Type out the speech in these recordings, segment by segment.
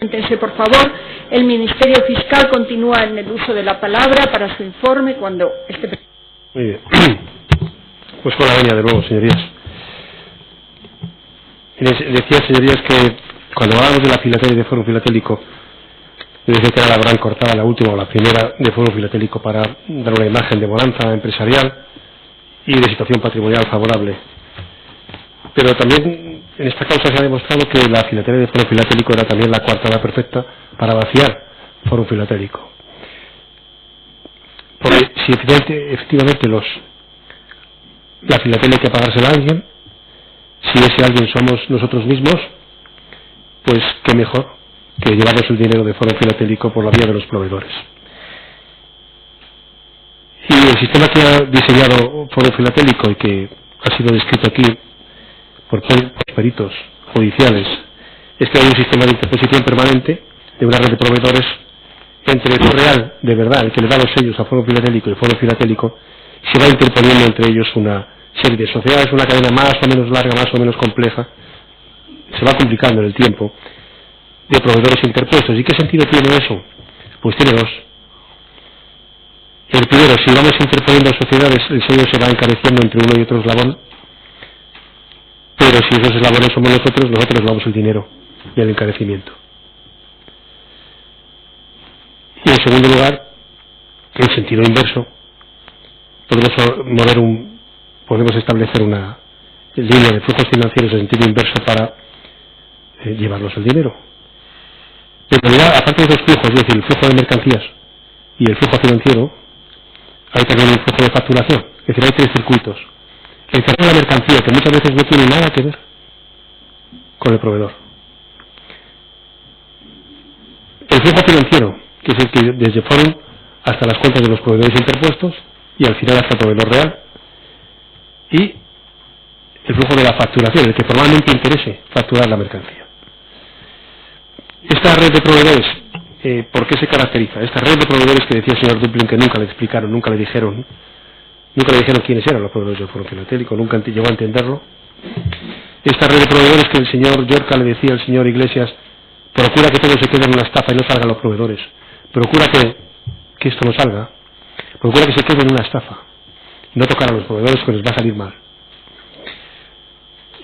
Siéntense, por favor. El Ministerio Fiscal continúa en el uso de la palabra para su informe cuando esté. Muy bien. Pues con la venia de nuevo, señorías. Decía, señorías, que cuando hablábamos de la filatelia y de Foro Filatélico, yo decía que era la gran cortada, la última o la primera de Foro Filatélico para dar una imagen de bonanza empresarial y de situación patrimonial favorable. Pero también en esta causa se ha demostrado que la filatelia de Foro Filatélico era también la coartada perfecta para vaciar Foro Filatélico. Porque si efectivamente la filatelia hay que pagársela a alguien, si ese alguien somos nosotros mismos, pues qué mejor que llevarnos el dinero de Foro Filatélico por la vía de los proveedores. Y el sistema que ha diseñado Foro Filatélico y que ha sido descrito aquí por peritos judiciales es que hay un sistema de interposición permanente de una red de proveedores entre el real, de verdad, el que le da los sellos a Foro Filatélico y Foro Filatélico, se va interponiendo entre ellos una serie de sociedades, una cadena más o menos larga, más o menos compleja, se va complicando en el tiempo, de proveedores interpuestos. ¿Y qué sentido tiene eso? Pues tiene dos. El primero, si vamos interponiendo sociedades, el sello se va encareciendo entre uno y otro eslabón, pero si esos eslabones somos nosotros damos el dinero y el encarecimiento. Y en segundo lugar, en sentido inverso, podemos establecer una línea de flujos financieros en sentido inverso para llevarnos el dinero. En realidad, aparte de dos flujos, es decir, el flujo de mercancías y el flujo financiero, hay también un flujo de facturación. Es decir, hay tres circuitos. El cargo de la mercancía, que muchas veces no tiene nada que ver con el proveedor. El flujo financiero, que es el que desde Forum hasta las cuentas de los proveedores interpuestos y al final hasta el proveedor real. Y el flujo de la facturación, el que formalmente interese facturar la mercancía. Esta red de proveedores, ¿por qué se caracteriza? Esta red de proveedores que decía el señor Dublin que nunca le explicaron, nunca le dijeron quiénes eran los proveedores del Foro Filatélico, nunca llegó a entenderlo. Esta red de proveedores que el señor Yorca le decía al señor Iglesias, procura que todo se quede en una estafa y no salgan los proveedores. Procura que esto no salga. Procura que se quede en una estafa. Y no tocar a los proveedores, que les va a salir mal.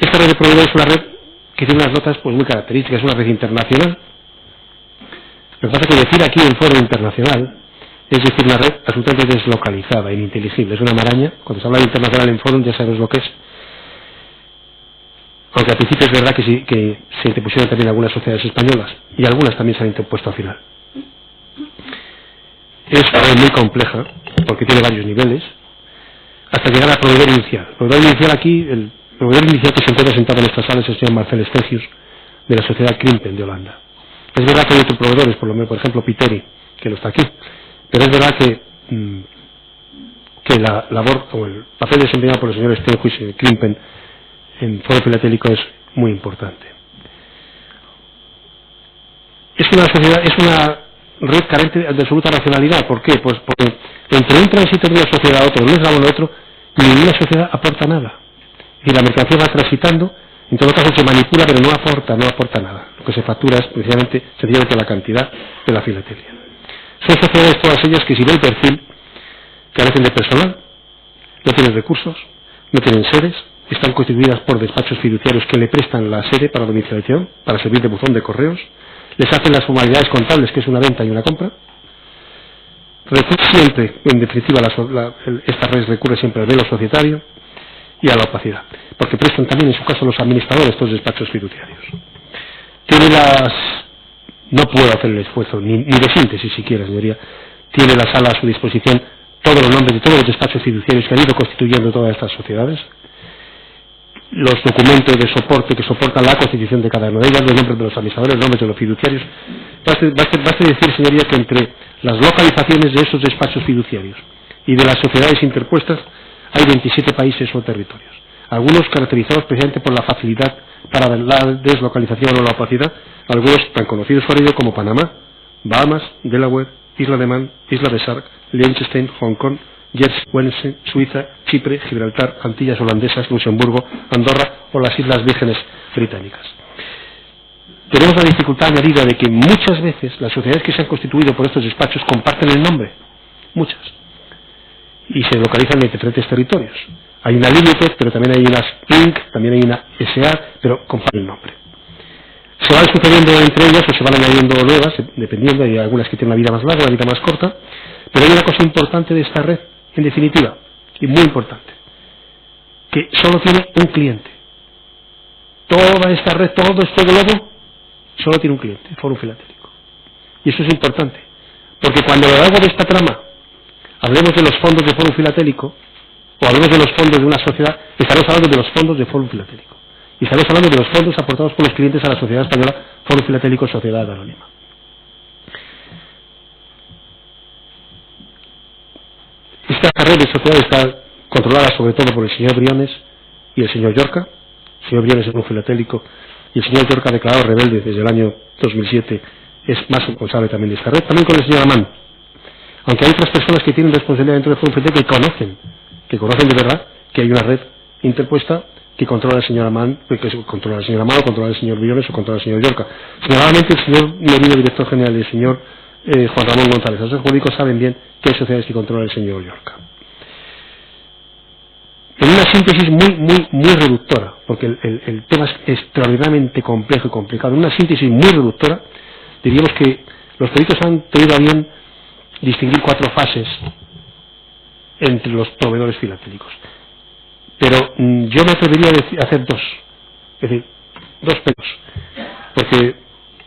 Esta red de proveedores es una red que tiene unas notas pues muy características, es una red internacional. Lo que pasa es que decir aquí en foro internacional es decir una red absolutamente deslocalizada, ininteligible, es una maraña. Cuando se habla de internacional en forum ya sabemos lo que es. Aunque al principio es verdad que se interpusieron también algunas sociedades españolas y algunas también se han interpuesto al final. Es una red muy compleja porque tiene varios niveles hasta llegar al proveedor inicial. El proveedor inicial aquí, el proveedor inicial que se encuentra sentado en esta sala es el señor Marcel Stegius de la sociedad Krimpen de Holanda. Es verdad que hay otros proveedores, por ejemplo Piteri, que no está aquí, pero es verdad que la labor o el papel desempeñado por el señor Stegius y Krimpen en Foro Filatélico es muy importante. Es una red carente de absoluta racionalidad. ¿Por qué? Pues porque entre un tránsito de una sociedad a otro, de un eslabón a otro, ninguna sociedad aporta nada. Y la mercancía va transitando, en todo caso se manipula, pero no aporta nada. Lo que se factura es sencillamente la cantidad de la filatelia. Son sociedades todas ellas que, si ve el perfil, carecen de personal, no tienen recursos, no tienen sedes, están constituidas por despachos fiduciarios que le prestan la sede para domiciliación, para servir de buzón de correos, les hacen las formalidades contables, que es una venta y una compra. Siempre, en definitiva, esta red recurre siempre al velo societario y a la opacidad, porque prestan también, en su caso, los administradores estos despachos fiduciarios. No puedo hacer el esfuerzo, ni de síntesis siquiera, señoría. Tiene la sala a su disposición todos los nombres de todos los despachos fiduciarios que han ido constituyendo todas estas sociedades, los documentos de soporte que soportan la constitución de cada una de ellas, los nombres de los administradores, los nombres de los fiduciarios. Basta decir, señoría, que entre las localizaciones de esos despachos fiduciarios y de las sociedades interpuestas hay 27 países o territorios, algunos caracterizados precisamente por la facilidad para la deslocalización o la opacidad, algunos tan conocidos por ello como Panamá, Bahamas, Delaware, Isla de Man, Isla de Sark, Liechtenstein, Hong Kong, Jersey, Guernsey, Suiza, Chipre, Gibraltar, Antillas Holandesas, Luxemburgo, Andorra o las Islas Vírgenes Británicas. tenemos la dificultad añadida de que muchas veces las sociedades que se han constituido por estos despachos comparten el nombre, muchas, y se localizan en diferentes territorios. Hay una Limited, pero también hay unas Inc., también hay una SA, pero comparten el nombre. Se van sucediendo entre ellas o se van añadiendo nuevas, dependiendo, hay algunas que tienen una vida más larga, una vida más corta, pero hay una cosa importante de esta red, en definitiva, y muy importante, que solo tiene un cliente. Toda esta red, todo este globo, solo tiene un cliente, el Fórum Filatélico. Y eso es importante, porque cuando a lo largo de esta trama hablemos de los fondos de Fórum Filatélico, o hablemos de los fondos de una sociedad, estaremos hablando de los fondos de Fórum Filatélico. Y estaremos hablando de los fondos aportados por los clientes a la sociedad española, Fórum Filatélico Sociedad Anónima. Esta red de sociedades está controlada sobre todo por el señor Briones y el señor Llorca. El señor Briones es un filatélico y el señor Llorca, declarado rebelde desde el año 2007, es más responsable también de esta red, también con el señor Amán. Aunque hay otras personas que tienen responsabilidad dentro del Fórum Filatélico que conocen de verdad que hay una red interpuesta que controla el señor Amán, que controla el señor Amán, o controla el señor Briones, o controla el señor Llorca. Señaladamente el señor Merino, director general, y el señor Juan Ramón González, los jurídicos, saben bien que hay sociedades que controla el señor Llorca. En una síntesis muy reductora, porque el tema es extraordinariamente complejo y complicado, en una síntesis muy reductora, diríamos que los peritos han tenido a bien distinguir 4 fases entre los proveedores filatélicos. Pero yo me atrevería a hacer 2, es decir, 2 pelos, porque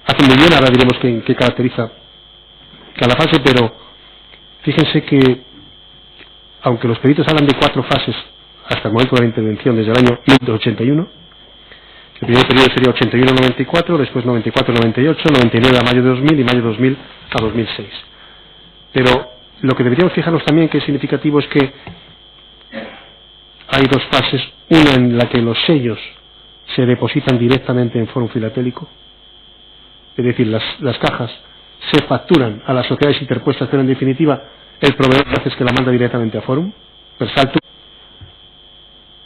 hace muy bien, ahora diremos qué caracteriza cada fase, pero fíjense que, aunque los peritos hablan de 4 fases hasta el momento de la intervención, desde el año 1981, el primer periodo sería 81-94, después 94-98, 99 a mayo de 2000 y mayo 2000 a 2006. Pero lo que deberíamos fijarnos también, que es significativo, es que hay 2 fases, una en la que los sellos se depositan directamente en Fórum Filatélico, es decir, las cajas se facturan a las sociedades interpuestas, pero en definitiva el proveedor hace es que la manda directamente a Fórum, per saltum.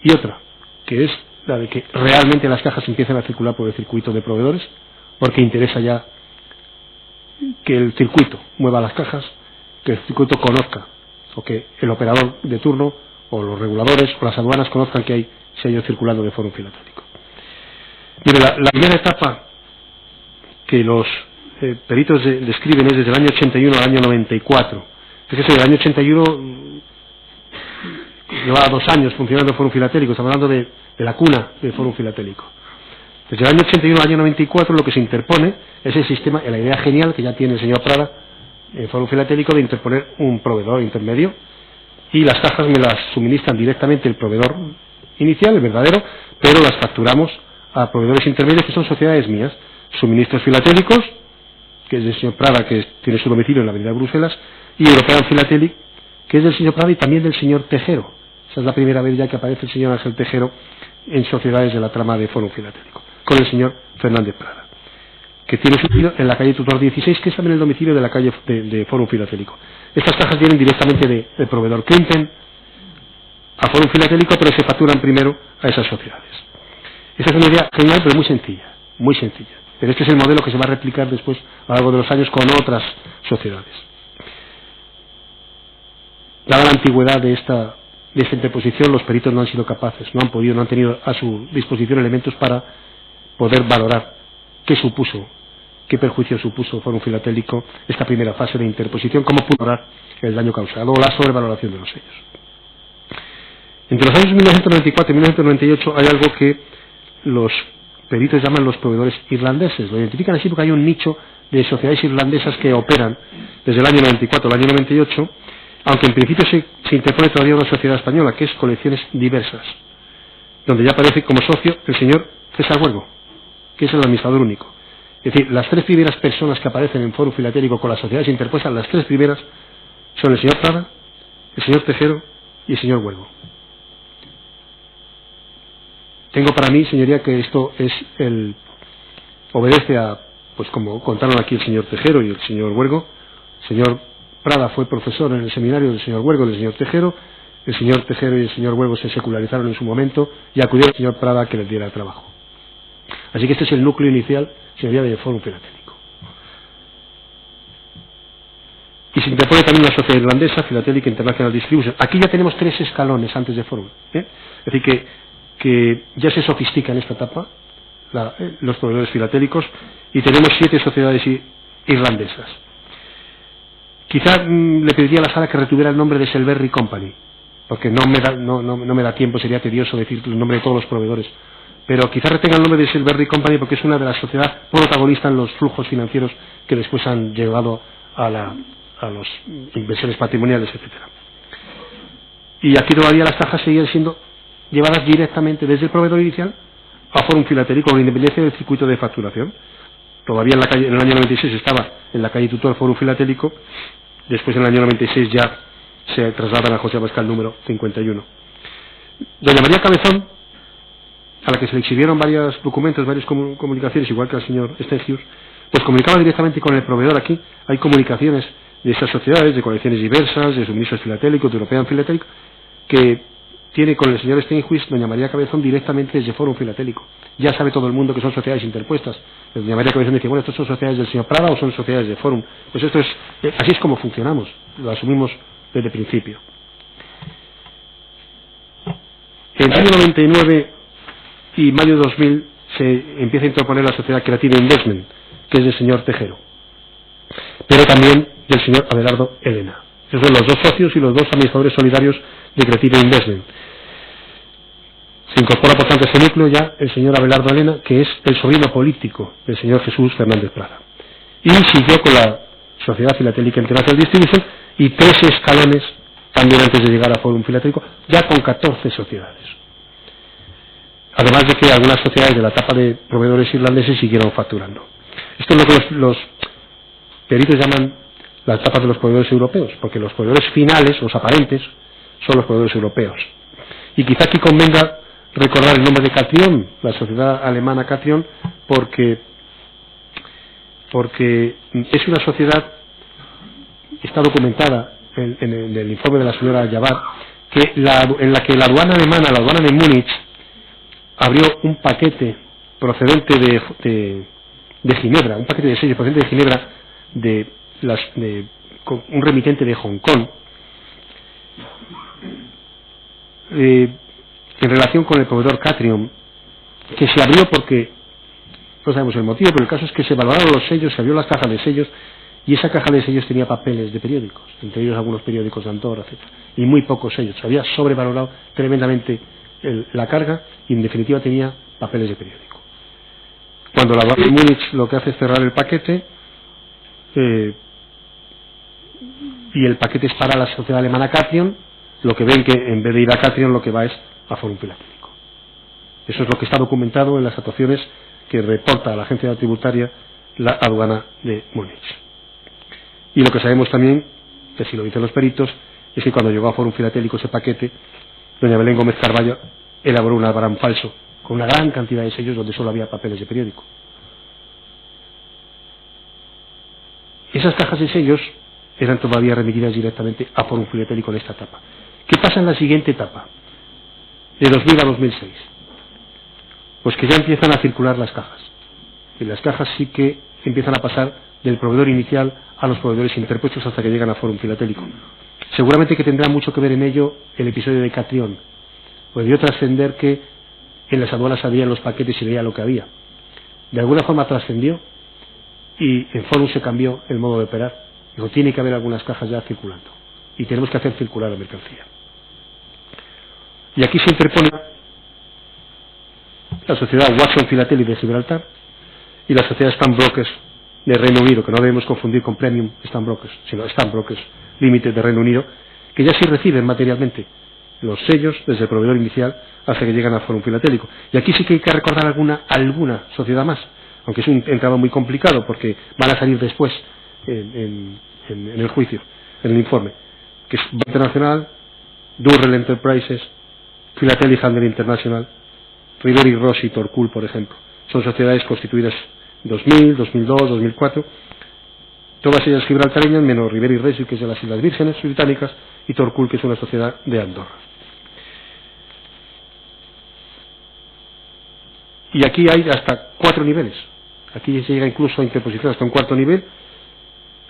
Y otra, que es la de que realmente las cajas empiezan a circular por el circuito de proveedores, porque interesa ya que el circuito mueva las cajas, que el circuito conozca, o que el operador de turno, o los reguladores, o las aduanas conozcan que hay sellos circulando de Fórum Filatélico. Mire, la primera etapa que los peritos describen es desde el año 81 al año 94. Fíjese, del año 81 llevaba 2 años funcionando el Fórum Filatélico, estamos hablando de la cuna del Fórum Filatélico. Desde el año 81 al año 94 lo que se interpone es el sistema, la idea genial que ya tiene el señor Prada, el Fórum Filatélico, de interponer un proveedor intermedio, y las cajas me las suministran directamente el proveedor inicial, el verdadero, pero las facturamos a proveedores intermedios que son sociedades mías, Suministros Filatélicos, que es del señor Prada, que tiene su domicilio en la avenida de Bruselas, y European Philatelic, que es del señor Prada y también del señor Tejero. Esa es la primera vez ya que aparece el señor Ángel Tejero en sociedades de la trama de Fórum Filatélico, con el señor Fernández Prada, que tiene su domicilio en la calle Tutor 16, que es también el domicilio de la calle de Fórum Filatélico. Estas cajas vienen directamente del proveedor Clinton a Fórum Filatélico, pero se facturan primero a esas sociedades. Esta es una idea genial, pero muy sencilla, muy sencilla. Pero este es el modelo que se va a replicar después a lo largo de los años con otras sociedades. Dada la antigüedad de esta interposición, los peritos no han sido capaces, no han podido, no han tenido a su disposición elementos para poder valorar qué supuso, qué perjuicio supuso Fórum Filatélico esta primera fase de interposición, cómo pudo valorar el daño causado o la sobrevaloración de los sellos. Entre los años 1994 y 1998 hay algo que los peritos llaman los proveedores irlandeses. Lo identifican así porque hay un nicho de sociedades irlandesas que operan desde el año 94 al año 98, aunque en principio se interpone todavía una sociedad española, que es Colecciones Diversas, donde ya aparece como socio el señor César Huergo, que es el administrador único. Es decir, las 3 primeras personas que aparecen en Fórum Filatélico con las sociedades interpuestas, las 3 primeras son el señor Prada, el señor Tejero y el señor Huergo. Tengo para mí, señoría, que esto obedece a, pues como contaron aquí el señor Tejero y el señor Huergo. El señor Prada fue profesor en el seminario del señor Huergo y del señor Tejero. El señor Tejero y el señor Huergo se secularizaron en su momento y acudieron al señor Prada a que les diera el trabajo. Así que este es el núcleo inicial señoría, del Fórum Filatélico. Y se interpone también una sociedad irlandesa, Philatelic International Distribution. Aquí ya tenemos 3 escalones antes de Fórum. Es decir, que ya se sofistica en esta etapa los proveedores filatélicos, y tenemos 7 sociedades irlandesas. Quizá le pediría a la sala que retuviera el nombre de Selberry Company, porque no me da tiempo, sería tedioso decir el nombre de todos los proveedores, pero quizá retenga el nombre de Selberry Company porque es una de las sociedades protagonistas en los flujos financieros que después han llegado a las inversiones patrimoniales, etcétera. Y aquí todavía las cajas seguían siendo llevadas directamente desde el proveedor inicial a Fórum Filatélico, con independencia del circuito de facturación. Todavía en el año 96 estaba en la calle Tutor Fórum Filatélico, después en el año 96 ya se trasladan a José Abascal número 51. Doña María Cabezón, a la que se le exhibieron varios documentos, varias comunicaciones, igual que al señor Stengius, pues comunicaba directamente con el proveedor. Aquí hay comunicaciones de estas sociedades, de colecciones diversas, de suministros filatélicos, de European Philatelic, que tiene con el señor Stengius, doña María Cabezón, directamente desde Fórum Filatélico. Ya sabe todo el mundo que son sociedades interpuestas. Doña María Cabezón dice, bueno, ¿estos son sociedades del señor Prada o son sociedades de Fórum? Pues esto es, así es como funcionamos, lo asumimos desde el principio. En el año 99 y mayo de 2000 se empieza a interponer la sociedad Creative Investment, que es del señor Tejero, pero también del señor Abelardo Elena. Esos son los 2 socios y los 2 administradores solidarios de Creative Investment. Se incorpora, por tanto, a este núcleo ya el señor Abelardo Elena, que es el sobrino político del señor Jesús Fernández Prada. Y siguió con la Sociedad Filatélica International Distribution y 3 escalones también antes de llegar a Fórum Filatélico, ya con 14 sociedades. Además de que algunas sociedades de la etapa de proveedores irlandeses siguieron facturando. Esto es lo que los peritos llaman la etapa de los proveedores europeos, porque los proveedores finales, los aparentes, son los proveedores europeos. Y quizá aquí convenga recordar el nombre de Catrión, la sociedad alemana Catrión, porque es una sociedad, está documentada en el informe de la señora Yavar, en la que la aduana alemana, la aduana de Múnich, abrió un paquete procedente de Ginebra, un paquete de sellos procedente de Ginebra, un remitente de Hong Kong, en relación con el proveedor Catrión, que se abrió porque no sabemos el motivo, pero el caso es que se valoraron los sellos, se abrió las cajas de sellos, y esa caja de sellos tenía papeles de periódicos, entre ellos algunos periódicos de Andorra, etc., y muy pocos sellos. Se había sobrevalorado tremendamente la carga, y en definitiva tenía papeles de periódico. Cuando la aduana de Múnich lo que hace es cerrar el paquete, y el paquete es para la sociedad alemana Catrión, lo que ven que en vez de ir a Catrión lo que va es a Fórum Filatélico. Eso es lo que está documentado en las actuaciones que reporta a la agencia tributaria la aduana de Múnich. Y lo que sabemos también, que si lo dicen los peritos, es que cuando llegó a Fórum Filatélico ese paquete, doña Belén Gómez Carballo elaboró un albarán falso con una gran cantidad de sellos donde solo había papeles de periódico. Esas cajas de sellos eran todavía remitidas directamente a Fórum Filatélico en esta etapa. ¿Qué pasa en la siguiente etapa? De 2000 a 2006. Pues que ya empiezan a circular las cajas. Y las cajas sí que empiezan a pasar del proveedor inicial a los proveedores interpuestos hasta que llegan a Fórum Filatélico. Seguramente que tendrá mucho que ver en ello el episodio de Catrión, pues dio trascender que en las aduanas había los paquetes y veía lo que había. De alguna forma trascendió y en Fórum se cambió el modo de operar. Digo, tiene que haber algunas cajas ya circulando y tenemos que hacer circular la mercancía. Y aquí se interpone la sociedad Watson Philatelic de Gibraltar y la sociedad Stamp Brokers de Reino Unido, que no debemos confundir con Premium Stamp Brokers, sino Stamp Brokers Limited de Reino Unido, que ya sí reciben materialmente los sellos desde el proveedor inicial hasta que llegan al Fórum Filatélico. Y aquí sí que hay que recordar alguna sociedad más, aunque es un entrado muy complicado porque van a salir después en el juicio, en el informe, que es Banca Internacional, Durrell Enterprises, Philatelic Handler International, Riveri Rossi y Torkul, por ejemplo. Son sociedades constituidas en 2000, 2002, 2004, todas ellas gibraltareñas, menos Riveri Rossi, que es de las Islas Vírgenes Británicas, y Torkul, que es una sociedad de Andorra. Y aquí hay hasta 4 niveles. Aquí se llega incluso a interposición hasta un cuarto nivel,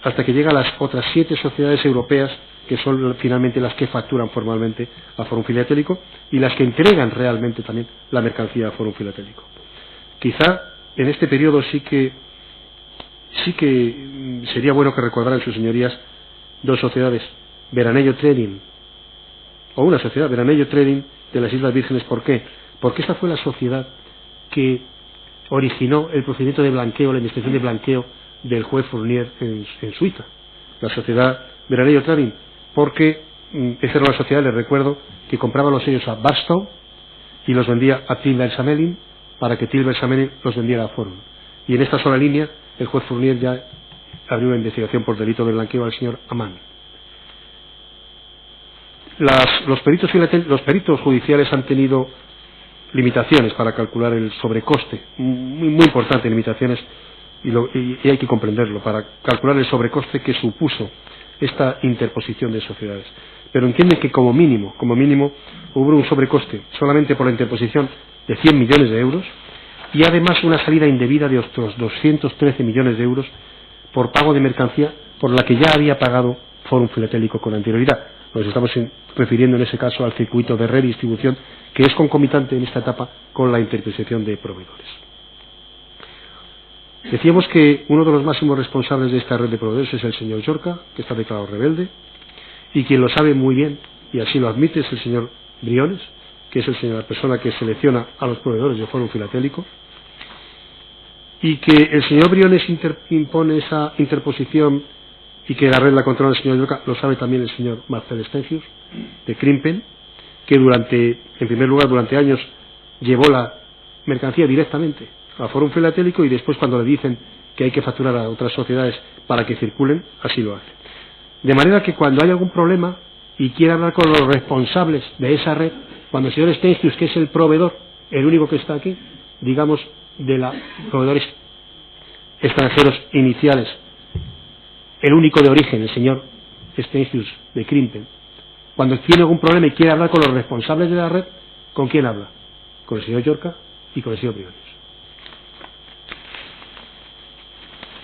hasta que llega a las otras 7 sociedades europeas, que son finalmente las que facturan formalmente a Fórum Filatélico y las que entregan realmente también la mercancía a Fórum Filatélico. Quizá en este periodo sí que sería bueno que recordaran sus señorías 2 sociedades, Veranello Trading, o una sociedad, Veranello Trading, de las Islas Vírgenes. ¿Por qué? Porque esta fue la sociedad que originó el procedimiento de blanqueo, la investigación de blanqueo del juez Fournier en Suiza, la sociedad Veranello Trading, porque esa era una sociedad, les recuerdo, que compraba los sellos a Barstow y los vendía a Tilburg-Samelin para que Tilburg-Samelin los vendiera a Forum. Y en esta sola línea el juez Fournier ya abrió una investigación por delito de blanqueo al señor Amann. Los peritos judiciales han tenido limitaciones para calcular el sobrecoste, muy importantes limitaciones, y hay que comprenderlo, para calcular el sobrecoste que supuso esta interposición de sociedades. Pero entienden que como mínimo hubo un sobrecoste solamente por la interposición de 100 millones de euros y además una salida indebida de otros 213 millones de euros por pago de mercancía por la que ya había pagado Fórum Filatélico con anterioridad. Nos estamos refiriendo en ese caso al circuito de redistribución que es concomitante en esta etapa con la interposición de proveedores. Decíamos que uno de los máximos responsables de esta red de proveedores es el señor Llorca, que está declarado rebelde, y quien lo sabe muy bien, y así lo admite, es el señor Briones, que es la persona que selecciona a los proveedores del Fórum Filatélico, y que el señor Briones impone esa interposición y que la red la controla el señor Llorca, lo sabe también el señor Marcel Stengius, de Krimpen, que en primer lugar, durante años llevó la mercancía directamente a Fórum Filatélico y después, cuando le dicen que hay que facturar a otras sociedades para que circulen, así lo hace. De manera que cuando hay algún problema y quiere hablar con los responsables de esa red, cuando el señor Stengius, que es el proveedor, el único que está aquí, digamos, de los proveedores extranjeros iniciales, el único de origen, el señor Stengius de Krimpen, cuando tiene algún problema y quiere hablar con los responsables de la red, ¿con quién habla? Con el señor Llorca y con el señor Briones.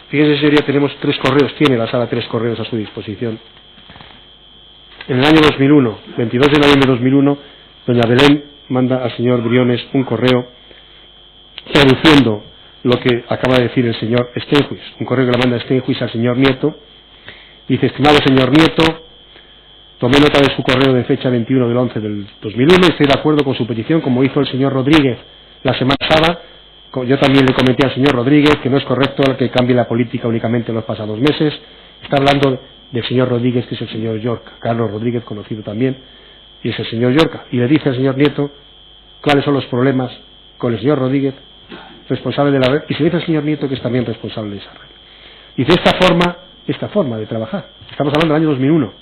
Fíjense, señoría, tenemos 3 correos, tiene la sala 3 correos a su disposición. En el año 2001, 22 de noviembre de 2001, doña Belén manda al señor Briones un correo traduciendo lo que acaba de decir el señor Stengius, un correo que le manda Stengius al señor Nieto. Dice: estimado señor Nieto, tomé nota de su correo de fecha 21 del 11 del 2001 y estoy de acuerdo con su petición, como hizo el señor Rodríguez la semana pasada. Yo también le comenté al señor Rodríguez que no es correcto que cambie la política únicamente en los pasados meses. Está hablando del señor Rodríguez, que es el señor Llorca, Carlos Rodríguez, conocido también, y es el señor Llorca. Y le dice al señor Nieto cuáles son los problemas con el señor Rodríguez, responsable de la red, y se dice al señor Nieto, que es también responsable de esa red. Dice: esta forma de trabajar, estamos hablando del año 2001,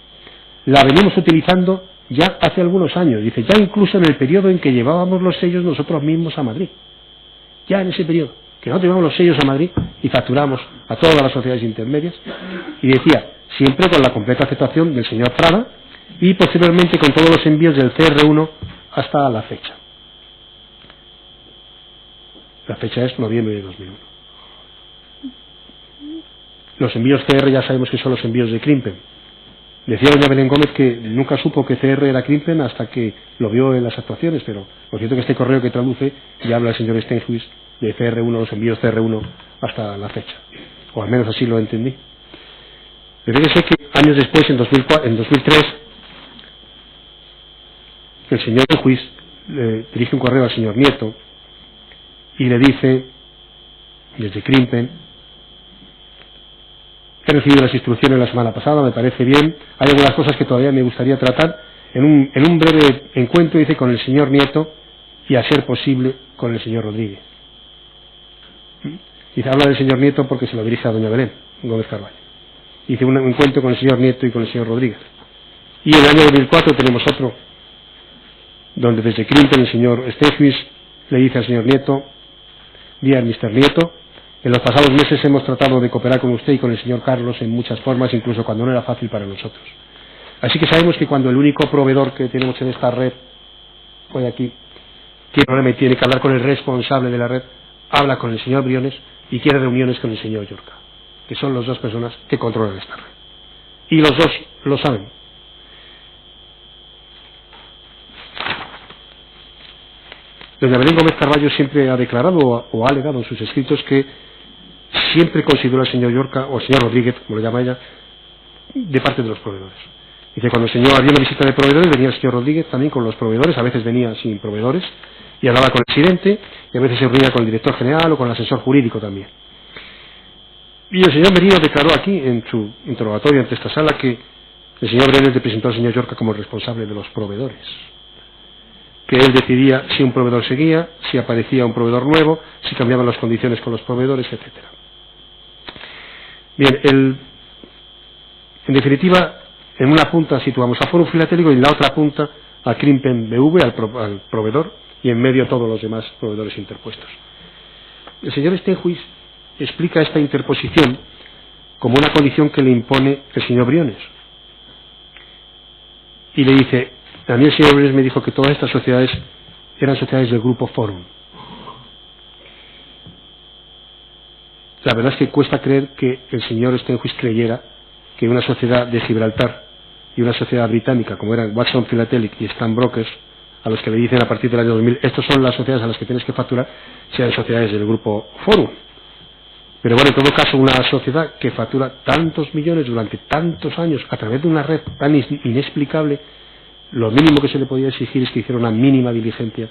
la venimos utilizando ya hace algunos años. Dice: ya incluso en el periodo en que llevábamos los sellos nosotros mismos a Madrid. Ya en ese periodo, que nosotros llevamos los sellos a Madrid y facturamos a todas las sociedades intermedias, y decía, siempre con la completa aceptación del señor Prada y posteriormente con todos los envíos del CR1 hasta la fecha. La fecha es noviembre de 2001. Los envíos CR ya sabemos que son los envíos de Krimpen. Decía doña Belén Gómez que nunca supo que CR era Krimpen hasta que lo vio en las actuaciones, pero lo cierto es que este correo que traduce ya habla el señor Stengius de CR1, los envíos CR1 hasta la fecha, o al menos así lo entendí. Pero fíjese que años después, en 2003, el señor Stengius le dirige un correo al señor Nieto y le dice, desde Krimpen: he recibido las instrucciones la semana pasada, me parece bien, hay algunas cosas que todavía me gustaría tratar en un breve encuentro, dice, con el señor Nieto y, a ser posible, con el señor Rodríguez. Dice, habla del señor Nieto porque se lo dirige a doña Belén Gómez Carvalho. Dice, un encuentro con el señor Nieto y con el señor Rodríguez. Y en el año 2004 tenemos otro, donde desde Krimpen el señor Stengius le dice al señor Nieto: Dear Mr. Nieto, en los pasados meses hemos tratado de cooperar con usted y con el señor Carlos en muchas formas, incluso cuando no era fácil para nosotros. Así que sabemos que cuando el único proveedor que tenemos en esta red, hoy aquí, tiene problema y tiene que hablar con el responsable de la red, habla con el señor Briones, y quiere reuniones con el señor Llorca, que son las dos personas que controlan esta red. Y los dos lo saben. Doña Belén Gómez Carballo siempre ha declarado o ha alegado en sus escritos que siempre consideró al señor Llorca, o al señor Rodríguez, como lo llama ella, de parte de los proveedores. Dice, cuando el señor había una visita de proveedores, venía el señor Rodríguez también con los proveedores, a veces venía sin proveedores, y hablaba con el presidente, y a veces se reunía con el director general o con el asesor jurídico también. Y el señor Merino declaró aquí, en su interrogatorio ante esta sala, que el señor Brenes le presentó al señor Llorca como responsable de los proveedores, que él decidía si un proveedor seguía, si aparecía un proveedor nuevo, si cambiaban las condiciones con los proveedores, etcétera. Bien, en definitiva, en una punta situamos a Forum Filatélico y en la otra punta a Crimpen BV, al proveedor, y en medio todos los demás proveedores interpuestos. El señor Stenhuis explica esta interposición como una condición que le impone el señor Briones. Y le dice, a mí el señor Briones me dijo que todas estas sociedades eran sociedades del grupo Forum. La verdad es que cuesta creer que el señor Stenhuis creyera que una sociedad de Gibraltar y una sociedad británica como eran Watson Philatelic y Stan Brokers, a los que le dicen a partir del año 2000, estos son las sociedades a las que tienes que facturar, sean sociedades del grupo Forum. Pero bueno, en todo caso, una sociedad que factura tantos millones durante tantos años a través de una red tan inexplicable, lo mínimo que se le podía exigir es que hiciera una mínima diligencia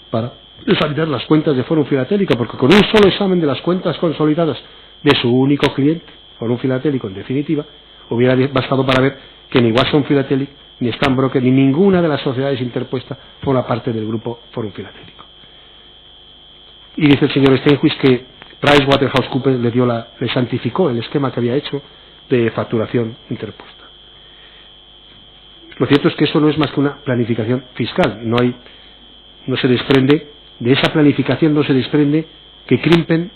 para examinar las cuentas de Forum Filatélico, porque con un solo examen de las cuentas consolidadas de su único cliente, Forum Filatélico en definitiva, hubiera bastado para ver que ni Watson Philatelic, ni Stan Broker, ni ninguna de las sociedades interpuestas forma parte del grupo Forum Filatélico. Y dice el señor Stenhuis que PricewaterhouseCoopers le santificó el esquema que había hecho de facturación interpuesta. Lo cierto es que eso no es más que una planificación fiscal. No se desprende de esa planificación, no se desprende que Crimpen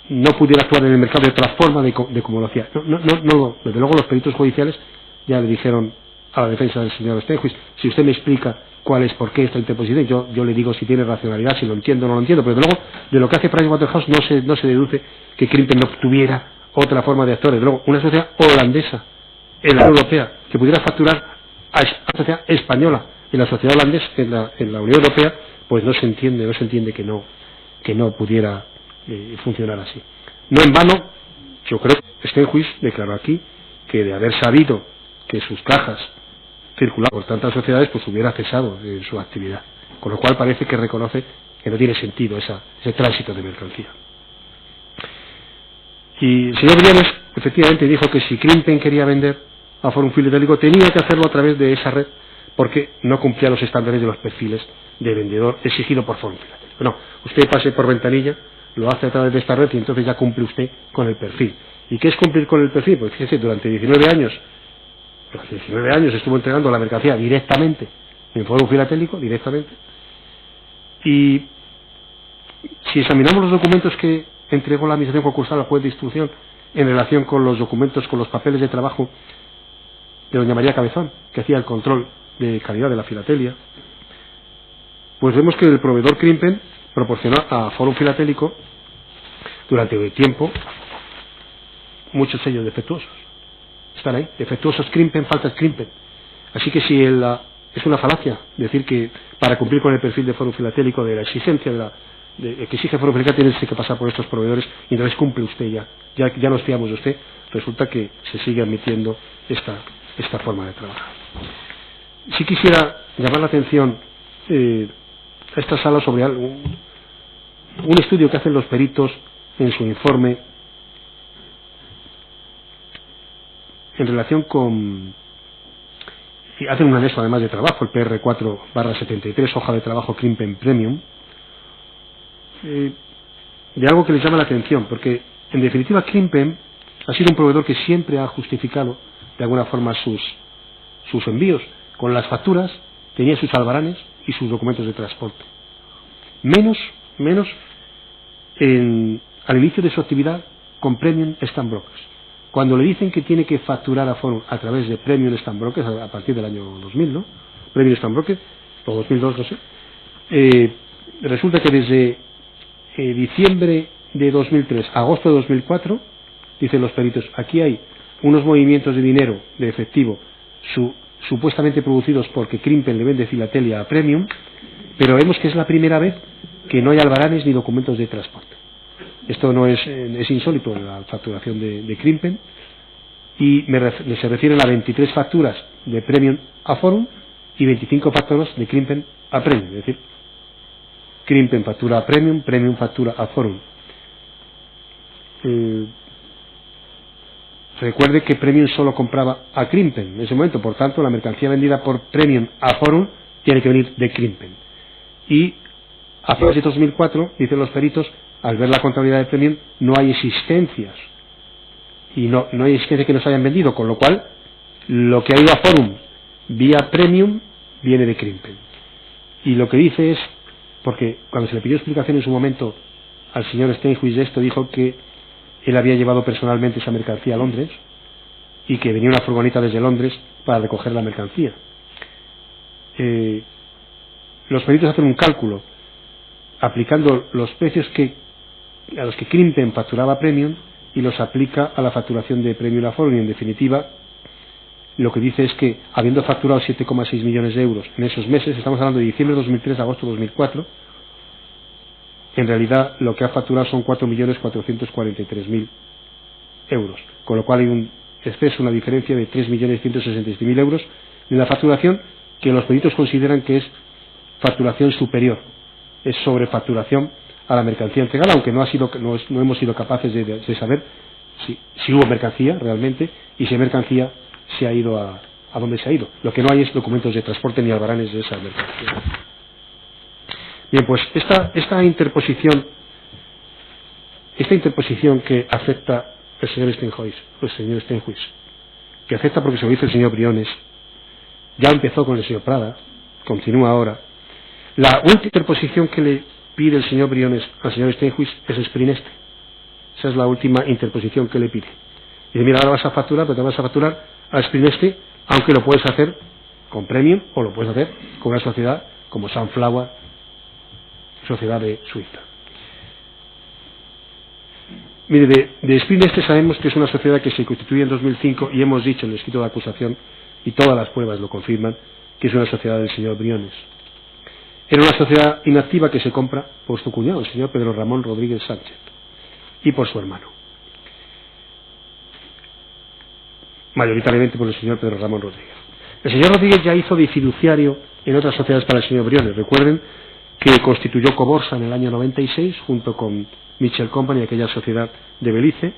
no pudiera actuar en el mercado de otra forma de como lo hacía. No, desde luego los peritos judiciales ya le dijeron a la defensa del señor Stenhuis, si usted me explica cuál es, por qué esta interposición, yo le digo si tiene racionalidad, si lo entiendo o no lo entiendo, pero desde luego de lo que hace Pricewaterhouse no se deduce que Crimpen no tuviera otra forma de actuar. Desde luego, una sociedad holandesa en la Unión Europea que pudiera facturar a una sociedad española en la sociedad holandesa en la Unión Europea, pues no se entiende que no pudiera funcionar así. No en vano, yo creo que Stenhuis declaró aquí que de haber sabido que sus cajas circulaban por tantas sociedades, pues hubiera cesado en su actividad, con lo cual parece que reconoce que no tiene sentido ese tránsito de mercancía. Y el señor Briones efectivamente dijo que si Crimpen quería vender a Forum Filatélico tenía que hacerlo a través de esa red porque no cumplía los estándares de los perfiles de vendedor exigido por Forum Filatélico. No, usted pase por ventanilla, lo hace a través de esta red y entonces ya cumple usted con el perfil. ¿Y qué es cumplir con el perfil? Pues fíjese, durante 19 años estuvo entregando la mercancía directamente en Forum Filatélico, directamente. Y si examinamos los documentos que entregó la Administración Concursal al juez de instrucción en relación con los documentos, con los papeles de trabajo de doña María Cabezón, que hacía el control de calidad de la filatelia, pues vemos que el proveedor Crimpen proporcionó a Forum Filatélico durante un tiempo muchos sellos defectuosos. Están ahí, defectuosos Crimpen, faltas Crimpen. Así que si es una falacia decir que para cumplir con el perfil de Forum Filatélico, de la exigencia que exige Forum Filatélico, tiene que pasar por estos proveedores y entonces cumple usted ya nos fiamos de usted. Resulta que se sigue admitiendo esta forma de trabajar. Sí quisiera llamar la atención a esta sala sobre un estudio que hacen los peritos en su informe en relación con, y hacen un anexo además de trabajo, el PR4/73, hoja de trabajo Crimpen Premium, de algo que les llama la atención, porque en definitiva Crimpen ha sido un proveedor que siempre ha justificado de alguna forma sus envíos. Con las facturas tenía sus albaranes y sus documentos de transporte. Menos al inicio de su actividad con Premium Stan Brokers. Cuando le dicen que tiene que facturar a Forum a través de Premium Stan Brokers a partir del año 2000, ¿no? Premium Stan Brokers, o 2002, no sé. Resulta que desde diciembre de 2003 a agosto de 2004, dicen los peritos, aquí hay unos movimientos de dinero, de efectivo, supuestamente producidos porque Crimpen le vende Filatelia a Premium, pero vemos que es la primera vez que no hay albaranes ni documentos de transporte. Esto no es insólito en la facturación de Crimpen, y se refieren a 23 facturas de Premium a Forum y 25 facturas de Crimpen a Premium, es decir, Crimpen factura a Premium, Premium factura a Forum. Recuerde que Premium solo compraba a Crimpen en ese momento, por tanto la mercancía vendida por Premium a Forum tiene que venir de Crimpen. Y a finales de 2004, dicen los peritos, al ver la contabilidad de Premium no hay existencias, y no hay existencias que nos hayan vendido, con lo cual lo que ha ido a Forum vía Premium viene de Crimpen. Y lo que dice es, porque cuando se le pidió explicación en su momento al señor Steinhuis de esto, dijo que él había llevado personalmente esa mercancía a Londres y que venía una furgoneta desde Londres para recoger la mercancía. Los peritos hacen un cálculo aplicando los precios a los que Crimpen facturaba Premium y los aplica a la facturación de Premium a Forum, y en definitiva lo que dice es que habiendo facturado 7,6 millones de euros en esos meses, estamos hablando de diciembre de 2003 a agosto de 2004, en realidad lo que ha facturado son 4.443.000 euros, con lo cual hay un exceso, una diferencia de 3.167.000 euros en la facturación, que los peritos consideran que es facturación superior, es sobrefacturación a la mercancía entregada, aunque no hemos sido capaces de saber si hubo mercancía realmente y si mercancía se ha ido a dónde se ha ido. Lo que no hay es documentos de transporte ni albaranes de esa mercancía. Bien, pues esta interposición que acepta el señor Steinhuis, que acepta porque se lo dice el señor Briones, ya empezó con el señor Prada, continúa ahora. La última interposición que le pide el señor Briones al señor Steinhuis es Sprineste. Esa es la última interposición que le pide. Dice, mira, ahora vas a facturar, pero te vas a facturar a Sprineste, aunque lo puedes hacer con Premium o lo puedes hacer con una sociedad como Sunflower, sociedad de Suiza. Mire, de Sprineste sabemos que es una sociedad que se constituye en 2005 y hemos dicho en el escrito de acusación, y todas las pruebas lo confirman, que es una sociedad del señor Briones. Era una sociedad inactiva que se compra por su cuñado, el señor Pedro Ramón Rodríguez Sánchez, y por su hermano, mayoritariamente por el señor Pedro Ramón Rodríguez. El señor Rodríguez ya hizo de fiduciario en otras sociedades para el señor Briones. Recuerden que constituyó Coborsa en el año 96 junto con Mitchell Company, aquella sociedad de Belice.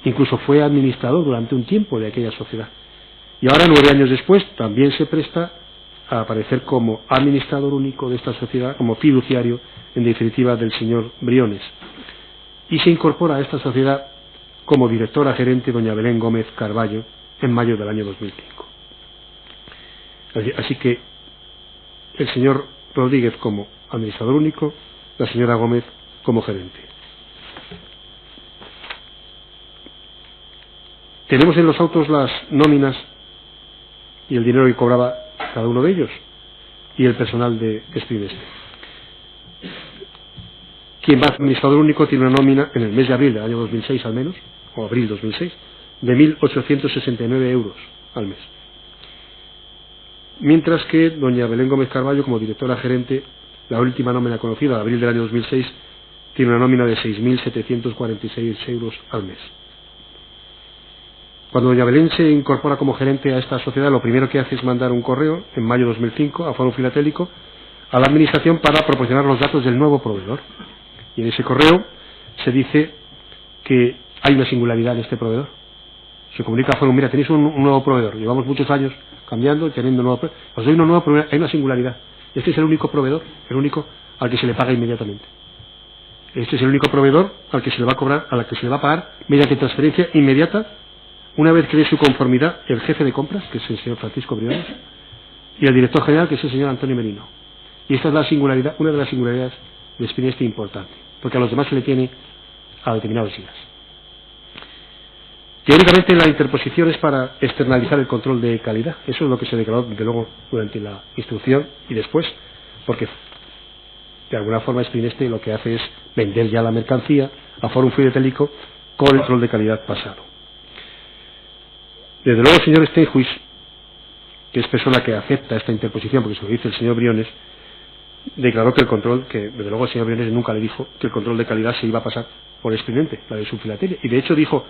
Incluso fue administrador durante un tiempo de aquella sociedad. Y ahora, 9 años después, también se presta a aparecer como administrador único de esta sociedad, como fiduciario, en definitiva, del señor Briones. Y se incorpora a esta sociedad como directora gerente doña Belén Gómez Carballo en mayo del año 2005. Así que el señor Rodríguez como administrador único, la señora Gómez como gerente. Tenemos en los autos las nóminas y el dinero que cobraba cada uno de ellos y el personal de Sprineste. Quien va a administrador único tiene una nómina en el mes de abril del año 2006 al menos, o abril 2006, de 1.869 euros al mes. Mientras que doña Belén Gómez Carballo, como directora gerente, la última nómina conocida, de abril del año 2006, tiene una nómina de 6.746 euros al mes. Cuando doña Belén se incorpora como gerente a esta sociedad, lo primero que hace es mandar un correo, en mayo de 2005, a Foro Filatélico, a la administración para proporcionar los datos del nuevo proveedor. Y en ese correo se dice que hay una singularidad en este proveedor. Se comunica a Foro, mira, tenéis un nuevo proveedor, llevamos muchos años cambiando y teniendo un nuevo proveedor. Os doy uno nuevo, pero hay una singularidad. Este es el único proveedor, el único al que se le paga inmediatamente. Este es el único proveedor al que se le va a cobrar, a la que se le va a pagar mediante transferencia inmediata, una vez que dé su conformidad el jefe de compras, que es el señor Francisco Briones, y el director general, que es el señor Antonio Merino. Y esta es la singularidad, una de las singularidades de Sprineste importante, porque a los demás se le tiene a determinados días. Teóricamente la interposición es para externalizar el control de calidad. Eso es lo que se declaró, desde luego, durante la instrucción y después, porque de alguna forma Spin Este lo que hace es vender ya la mercancía a Forum Filatélico con el control de calidad pasado. Desde luego el señor Steinhuis, que es persona que acepta esta interposición, porque se lo dice el señor Briones, declaró que desde luego el señor Briones nunca le dijo que el control de calidad se iba a pasar por Spinente, la de su filatelia, y de hecho dijo,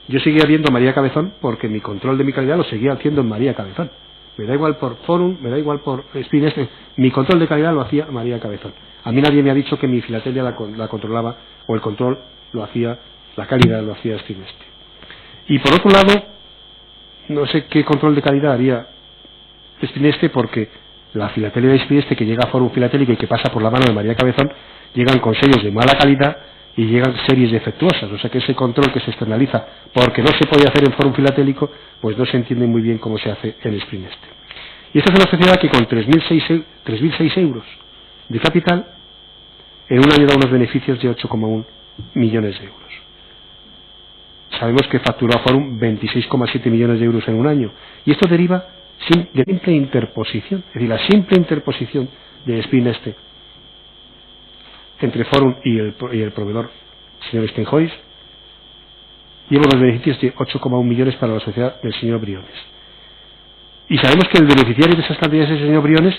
yo seguía viendo a María Cabezón porque mi control de mi calidad lo seguía haciendo en María Cabezón, me da igual por Forum, me da igual por Spineste, mi control de calidad lo hacía María Cabezón, a mí nadie me ha dicho que mi filatelia la controlaba, o el control lo hacía, la calidad lo hacía Spineste. Y por otro lado, no sé qué control de calidad haría Spineste, porque la filatelia de Spineste que llega a Forum Filatélico y que pasa por la mano de María Cabezón, llegan con sellos de mala calidad y llegan series defectuosas, o sea que ese control que se externaliza porque no se puede hacer en Forum Filatélico, pues no se entiende muy bien cómo se hace en Spineste. Y esta es una sociedad que con 3.006 euros de capital en un año da unos beneficios de 8,1 millones de euros. Sabemos que facturó a Forum 26,7 millones de euros en un año, y esto deriva de simple interposición, es decir, la simple interposición de Spineste entre Forum y el proveedor, señor Steinhuis, lleva unos beneficios de 8,1 millones para la sociedad del señor Briones. Y sabemos que el beneficiario de esas cantidades es el señor Briones,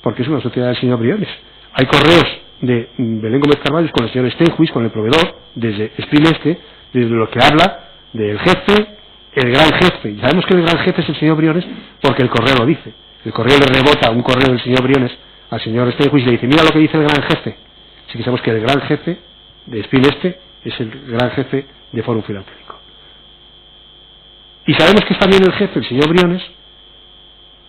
porque es una sociedad del señor Briones. Hay correos de Belén Gómez Carvalho con el señor Steinhuis, con el proveedor, desde Spineste, desde lo que habla del jefe, el gran jefe. Y sabemos que el gran jefe es el señor Briones porque el correo lo dice. El correo le rebota un correo del señor Briones al señor Steinhuis y le dice, mira lo que dice el gran jefe. Así que sabemos que el gran jefe de Spineste es el gran jefe de Forum Filatélico. Y sabemos que está bien el jefe, el señor Briones,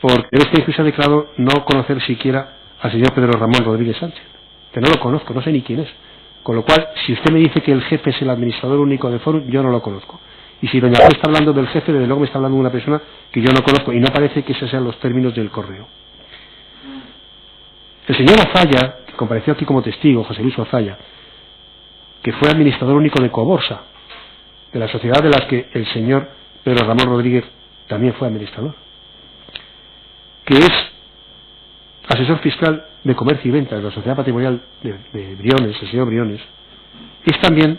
porque Steinhuis ha declarado no conocer siquiera al señor Pedro Ramón Rodríguez Sánchez, que no lo conozco, no sé ni quién es. Con lo cual, si usted me dice que el jefe es el administrador único de Forum, yo no lo conozco. Y si doña Fe está hablando del jefe, desde luego me está hablando de una persona que yo no conozco, y no parece que esos sean los términos del correo. El señor Azalla, que compareció aquí como testigo, José Luis Azalla, que fue administrador único de Coborsa, de la sociedad de las que el señor Pedro Ramón Rodríguez también fue administrador, que es asesor fiscal de comercio y venta de la sociedad patrimonial de Briones, el señor Briones, es también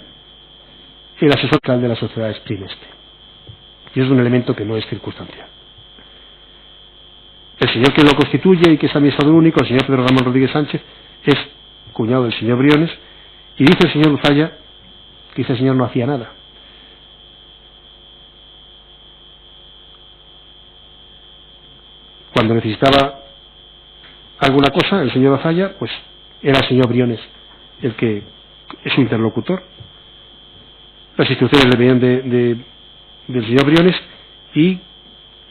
el asesor fiscal de la sociedad Spineste. Y es un elemento que no es circunstancial. El señor que lo constituye y que es administrador único, el señor Pedro Ramón Rodríguez Sánchez, es cuñado del señor Briones, y dice el señor Uzalla que ese señor no hacía nada. Cuando necesitaba alguna cosa, el señor Azalla, pues era el señor Briones el que es su interlocutor. Las instrucciones le venían del señor Briones, y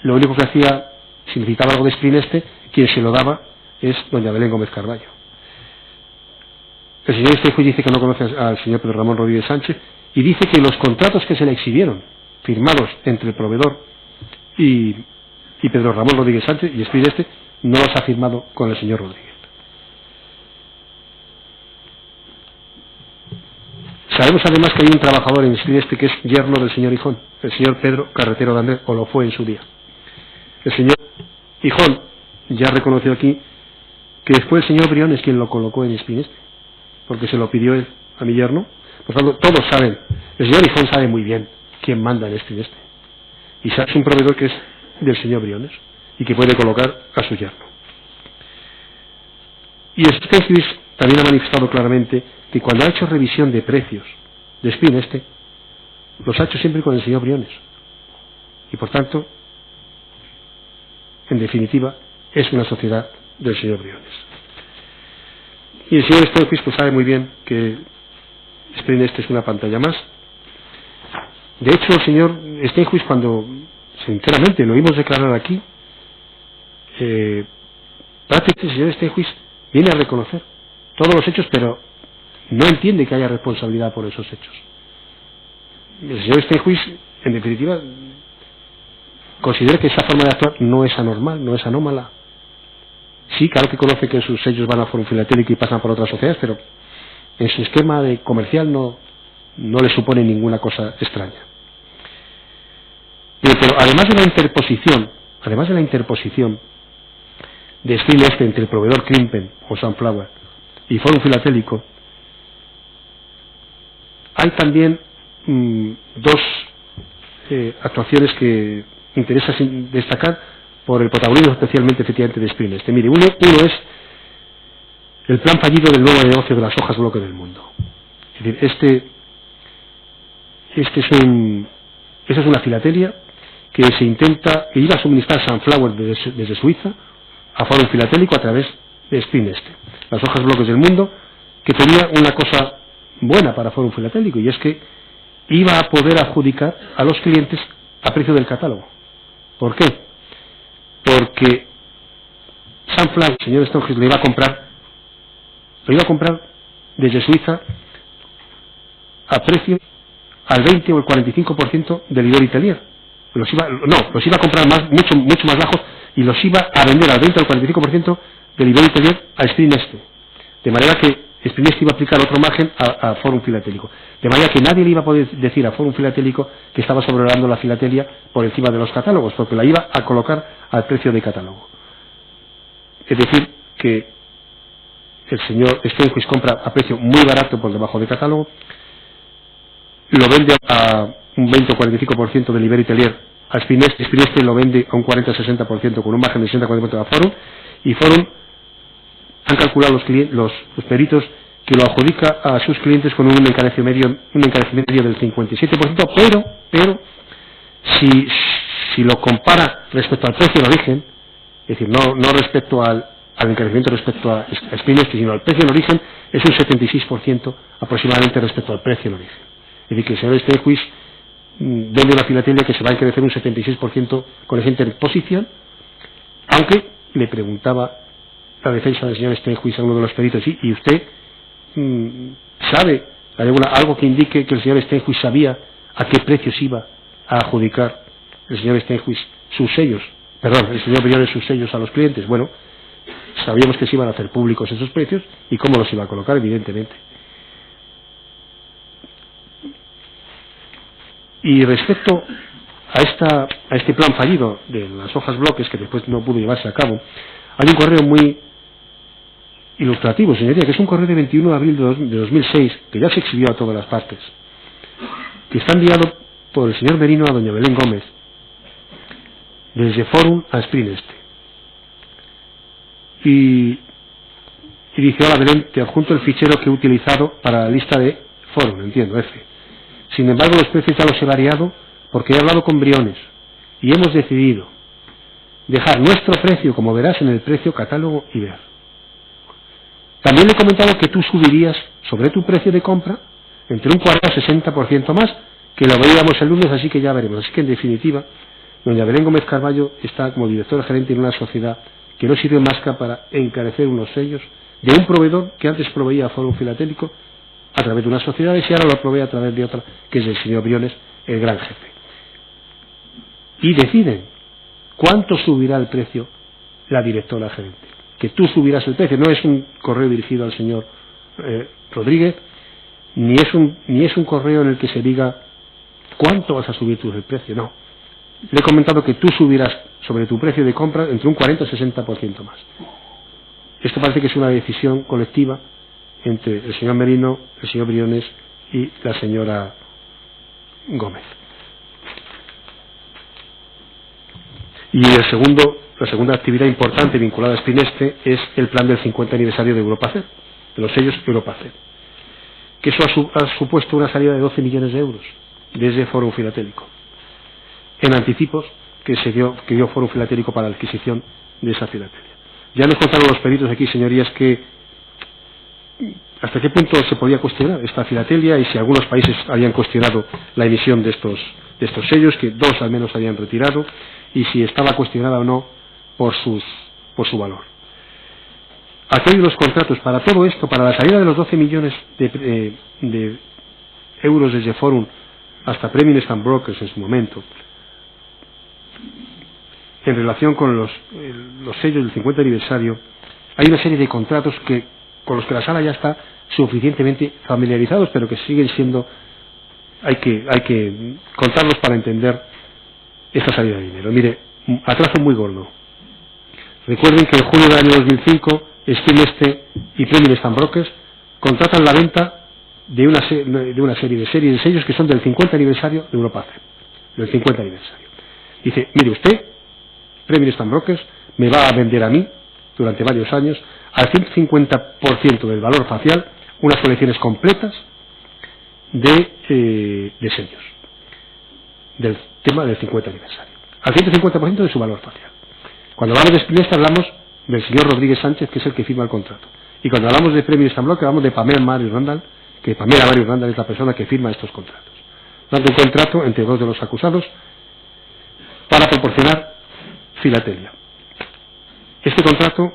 lo único que hacía, si necesitaba algo de Spineste, quien se lo daba es doña Belén Gómez Carvalho. El señor Steinhuis dice que no conoce al señor Pedro Ramón Rodríguez Sánchez, y dice que los contratos que se le exhibieron, firmados entre el proveedor y Pedro Ramón Rodríguez Sánchez y Spineste, no los ha firmado con el señor Rodríguez. Sabemos además que hay un trabajador en Spineste que es yerno del señor Hijón, el señor Pedro Carretero de Andrés, o lo fue en su día. El señor Hijón ya reconoció aquí que fue el señor Briones quien lo colocó en Spineste, porque se lo pidió él a mi yerno. Por tanto, todos saben, el señor Hijón sabe muy bien quién manda en Spineste, y es un proveedor que es del señor Briones y que puede colocar a su yerno. Y Steinhuis también ha manifestado claramente que cuando ha hecho revisión de precios de Spineste, los ha hecho siempre con el señor Briones, y por tanto, en definitiva, es una sociedad del señor Briones. Y el señor Steinhuis pues sabe muy bien que Spineste es una pantalla más. De hecho, el señor Steinhuis, cuando sinceramente lo oímos declarar aquí, prácticamente el señor Steinhuis viene a reconocer todos los hechos, pero no entiende que haya responsabilidad por esos hechos. El señor Steinhuis, en definitiva, considera que esa forma de actuar no es anormal, no es anómala. Sí, claro que conoce que sus sellos van a Forum Filatélico y pasan por otras sociedades, pero en su esquema de comercial no le supone ninguna cosa extraña. Pero además de la interposición de Spineste entre el proveedor Krimpen o Sunflower y Fórum Filatélico, hay también dos actuaciones que interesa destacar por el protagonismo especialmente efectivamente de Sprint Neste. Mire, uno es el plan fallido del nuevo negocio de las hojas bloque del mundo. Es decir, esa es una filatelia que se intenta, que iba a suministrar Sunflower desde Suiza a Fórum Filatélico a través de Sprint Neste. Las hojas bloques del mundo, que tenía una cosa buena para Fórum Filatélico, y es que iba a poder adjudicar a los clientes a precio del catálogo. ¿Por qué? Porque Sunflower, el señor Stonehill, lo iba a comprar desde Suiza a precio al 20 o el 45% del Libor Italier. Los iba a comprar mucho más bajos, y los iba a vender al 20 o al 45% del Libor Italier a Sprint Neste. De manera que Sprint Neste iba a aplicar otro margen a Fórum Filatélico. De manera que nadie le iba a poder decir a Fórum Filatélico que estaba sobrevalorando la filatelia por encima de los catálogos, porque la iba a colocar al precio de catálogo. Es decir, que el señor Stonehill compra a precio muy barato por debajo de catálogo, lo vende a un 20 o 45% del Libor Italier a Sprint Neste lo vende a un 40-60% con un margen de 60-40% a Fórum, y Fórum han calculado los peritos que lo adjudica a sus clientes con un encarecimiento medio del 57%, pero si lo compara respecto al precio de origen, es decir, no respecto al encarecimiento respecto a Sprint Neste, sino al precio de origen, es un 76% aproximadamente respecto al precio de origen. Es decir, que el señor Stonehill vende una filatelia que se va a encarecer un 76% con esa interposición, aunque le preguntaba la defensa del señor Stonehill a uno de los peritos, ¿y usted sabe algo que indique que el señor Stonehill sabía a qué precios iba a adjudicar el señor Stonehill el señor Briones sus sellos a los clientes? Bueno, sabíamos que se iban a hacer públicos esos precios y cómo los iba a colocar, evidentemente. Y respecto a este plan fallido de las hojas bloques, que después no pudo llevarse a cabo, hay un correo muy ilustrativo, señoría, que es un correo de 21 de abril de 2006, que ya se exhibió a todas las partes, que está enviado por el señor Merino a doña Belén Gómez, desde Fórum a Sprint Neste. Y dice: hola Belén, te adjunto el fichero que he utilizado para la lista de Fórum, entiendo, F. Sin embargo, los precios ya los he variado porque he hablado con Briones y hemos decidido dejar nuestro precio, como verás, en el precio catálogo y ver. También le he comentado que tú subirías sobre tu precio de compra entre un 40 y 60% más, que lo veíamos el lunes, así que ya veremos. Así que, en definitiva, doña Belén Gómez Carballo está como directora gerente en una sociedad que no sirve más que para encarecer unos sellos de un proveedor que antes proveía a Fórum Filatélico a través de unas sociedades y ahora lo provee a través de otra, que es el señor Briones, el gran jefe. Y deciden cuánto subirá el precio la directora gerente. Que tú subirás el precio. No es un correo dirigido al señor Rodríguez, ni es un correo en el que se diga cuánto vas a subir tú el precio. No. Le he comentado que tú subirás sobre tu precio de compra entre un 40 y 60% más. Esto parece que es una decisión colectiva entre el señor Merino, el señor Briones y la señora Gómez. Y la segunda actividad importante vinculada a Sprint Neste es el plan del 50 aniversario de EuropaCED, de los sellos EuropaCED, que eso ha supuesto una salida de 12 millones de euros desde Fórum Filatélico, en anticipos que dio Fórum Filatélico para la adquisición de esa filatelia. Ya nos contaron los peritos aquí, señorías, que hasta qué punto se podía cuestionar esta filatelia y si algunos países habían cuestionado la emisión de estos sellos, que 2 al menos habían retirado, y si estaba cuestionada o no por su valor. Aquí hay los contratos para todo esto, para la salida de los 12 millones de euros desde Fórum hasta Premium Stand Brokers en su momento, en relación con los sellos del 50 aniversario. Hay una serie de contratos con los que la sala ya está suficientemente familiarizados, pero que siguen siendo, hay que contarlos para entender esta salida de dinero. Mire, atraso muy gordo. Recuerden que en junio del año 2005 Spring Este y Premier Stamp Brokers contratan la venta de una serie de sellos que son del 50 aniversario de Europa CEP, del 50 aniversario. Dice, mire usted, Premier Stamp Brokers me va a vender a mí durante varios años al 150% del valor facial unas colecciones completas de sellos del tema del 50 aniversario, al 150% de su valor facial. Cuando hablamos de Spring Este hablamos del señor Rodríguez Sánchez, que es el que firma el contrato, y cuando hablamos de Premier Stamp Brokers hablamos de Pamela Marius Randall, que Pamela Marius Randall es la persona que firma estos contratos, dando un contrato entre dos de los acusados para proporcionar filatelia. Este contrato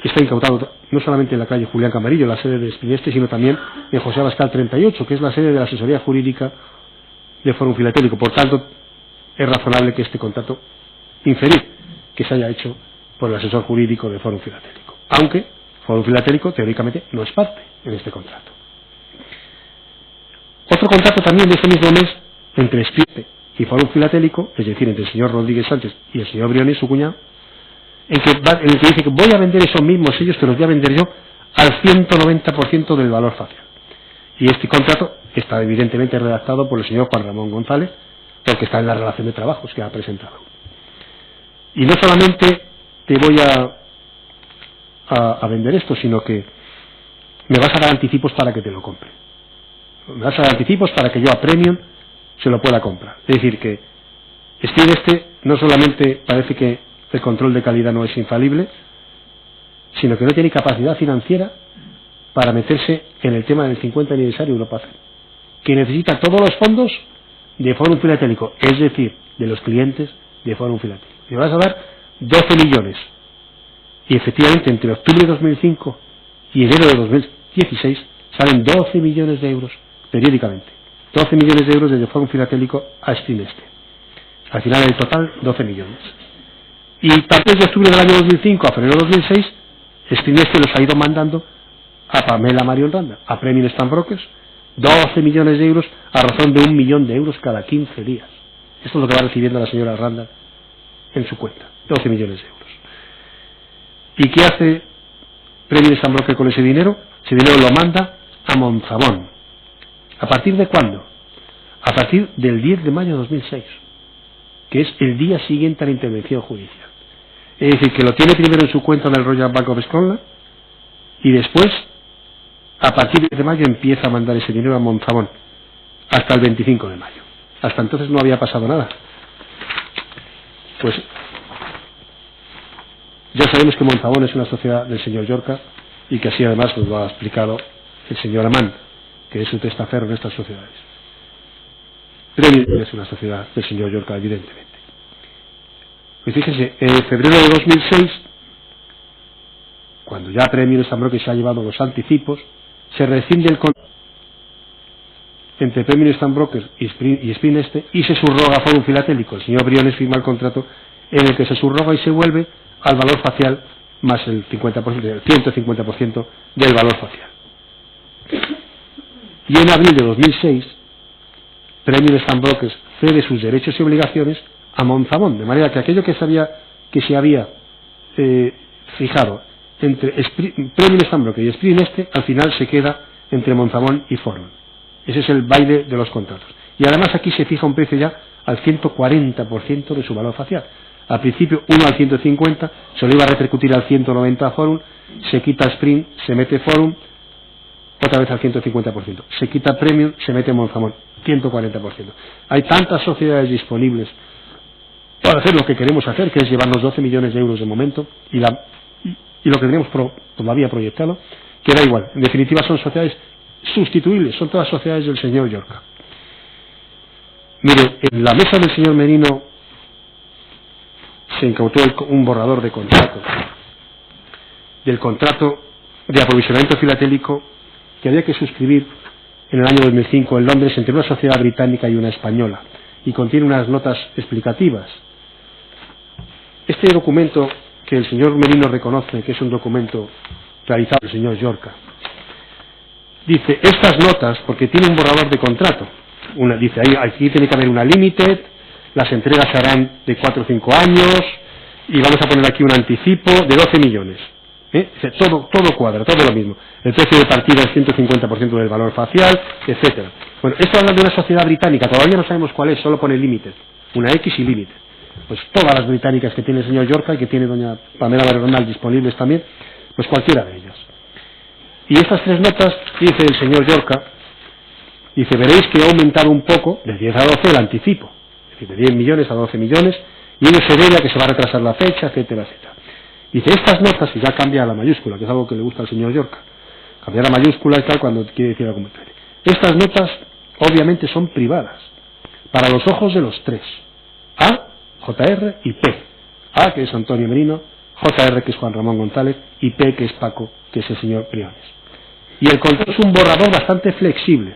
está incautado no solamente en la calle Julián Camarillo, la sede de Spring Este, sino también en José Abascal 38, que es la sede de la asesoría jurídica de Fórum Filatélico. Por tanto, es razonable que este contrato inferir que se haya hecho por el asesor jurídico de Fórum Filatélico, aunque Fórum Filatélico teóricamente no es parte en este contrato. Otro contrato también de este mismo mes entre Spring y Fórum Filatélico, es decir, entre el señor Rodríguez Sánchez y el señor Briones, su cuñado, en el que dice que voy a vender esos mismos sellos, que los voy a vender yo al 190% del valor facial. Y este contrato está evidentemente redactado por el señor Juan Ramón González, porque está en la relación de trabajos que ha presentado. Y no solamente te voy a vender esto, sino que me vas a dar anticipos para que te lo compre. Me vas a dar anticipos para que yo a Premium se lo pueda comprar. Es decir, que Spring Este no solamente parece que el control de calidad no es infalible, sino que no tiene capacidad financiera para meterse en el tema del 50 aniversario de Europa CEP, que necesita todos los fondos de Fórum Filatélico, es decir, de los clientes de Fórum Filatélico. Me vas a dar 12 millones. Y efectivamente, entre octubre de 2005 y enero de 2016 salen 12 millones de euros periódicamente. 12 millones de euros desde Fórum Filatélico a Spring Este. Al final, en total, 12 millones. Y tanto desde octubre del año 2005 a febrero de 2006, Spring Este los ha ido mandando a Pamela Marion Randall, a Premier Stamp Brokers, 12 millones de euros a razón de 1 millón de euros cada 15 días. Esto es lo que va recibiendo la señora Randall en su cuenta, 12 millones de euros. ¿Y qué hace Premier Stamp Brokers con ese dinero? Ese dinero lo manda a Monzabón. ¿A partir de cuándo? A partir del 10 de mayo de 2006, que es el día siguiente a la intervención judicial. Es decir, que lo tiene primero en su cuenta del Royal Bank of Scotland y después, a partir de mayo, empieza a mandar ese dinero a Monzabón hasta el 25 de mayo. Hasta entonces no había pasado nada. Pues ya sabemos que Monzabón es una sociedad del señor Llorca y que así además nos lo ha explicado el señor Amán, que es su testaferro en estas sociedades. Premier es una sociedad del señor Llorca, evidentemente. Pues fíjense, en febrero de 2006, cuando ya Premier Stamp Brokers se ha llevado los anticipos, se rescinde el contrato entre Premier Stamp Brokers y Spring Este y se subroga a Fórum Filatélico. El señor Briones firma el contrato en el que se subroga y se vuelve al valor facial más el 50%, el 150% del valor facial. Y en abril de 2006, Premier Stamp Brokers cede sus derechos y obligaciones a Monzabón, de manera que aquello que se había fijado entre Premier Stamp Brokers y Spring Este, al final se queda entre Monzabón y Fórum. Ese es el baile de los contratos. Y además aquí se fija un precio ya al 140% de su valor facial. Al principio 1 al 150, se lo iba a repercutir al 190 a Fórum, se quita Spring, se mete Fórum, otra vez al 150%. Se quita Premium, se mete Monzabón, 140%. Hay tantas sociedades disponibles para hacer lo que queremos hacer, que es llevarnos 12 millones de euros de momento, y lo que tenemos todavía proyectado, que da igual. En definitiva son sociedades sustituibles, son todas sociedades del señor Llorca. Mire, en la mesa del señor Merino se incautó un borrador de contrato, del contrato de aprovisionamiento filatélico que había que suscribir en el año 2005 en Londres entre una sociedad británica y una española, y contiene unas notas explicativas. Este documento, que el señor Merino reconoce que es un documento realizado por el señor Llorca, dice, estas notas, porque tiene un borrador de contrato, dice, aquí tiene que haber una limited, las entregas se harán de 4 o 5 años, y vamos a poner aquí un anticipo de 12 millones. Todo cuadra, todo lo mismo. El precio de partida es 150% del valor facial, etcétera. Bueno, esto habla de una sociedad británica, todavía no sabemos cuál es, solo pone límites, una X y límite. Pues todas las británicas que tiene el señor Yorca y que tiene doña Pamela Barronal disponibles también, pues cualquiera de ellas. Y estas 3 notas, dice el señor Yorca, dice, veréis que ha aumentado un poco, de 10 a 12 el anticipo, es decir, de 10 millones a 12 millones, y ello se debe a que se va a retrasar la fecha, etcétera, etcétera. Dice, estas notas, y ya cambia a la mayúscula, que es algo que le gusta al señor Yorca, cambiar la mayúscula y tal cuando quiere decir algo muy claro. Estas notas, obviamente, son privadas, para los ojos de los 3, A, JR y P. A, que es Antonio Merino, JR, que es Juan Ramón González, y P, que es Paco, que es el señor Briones. Y el control es un borrador bastante flexible.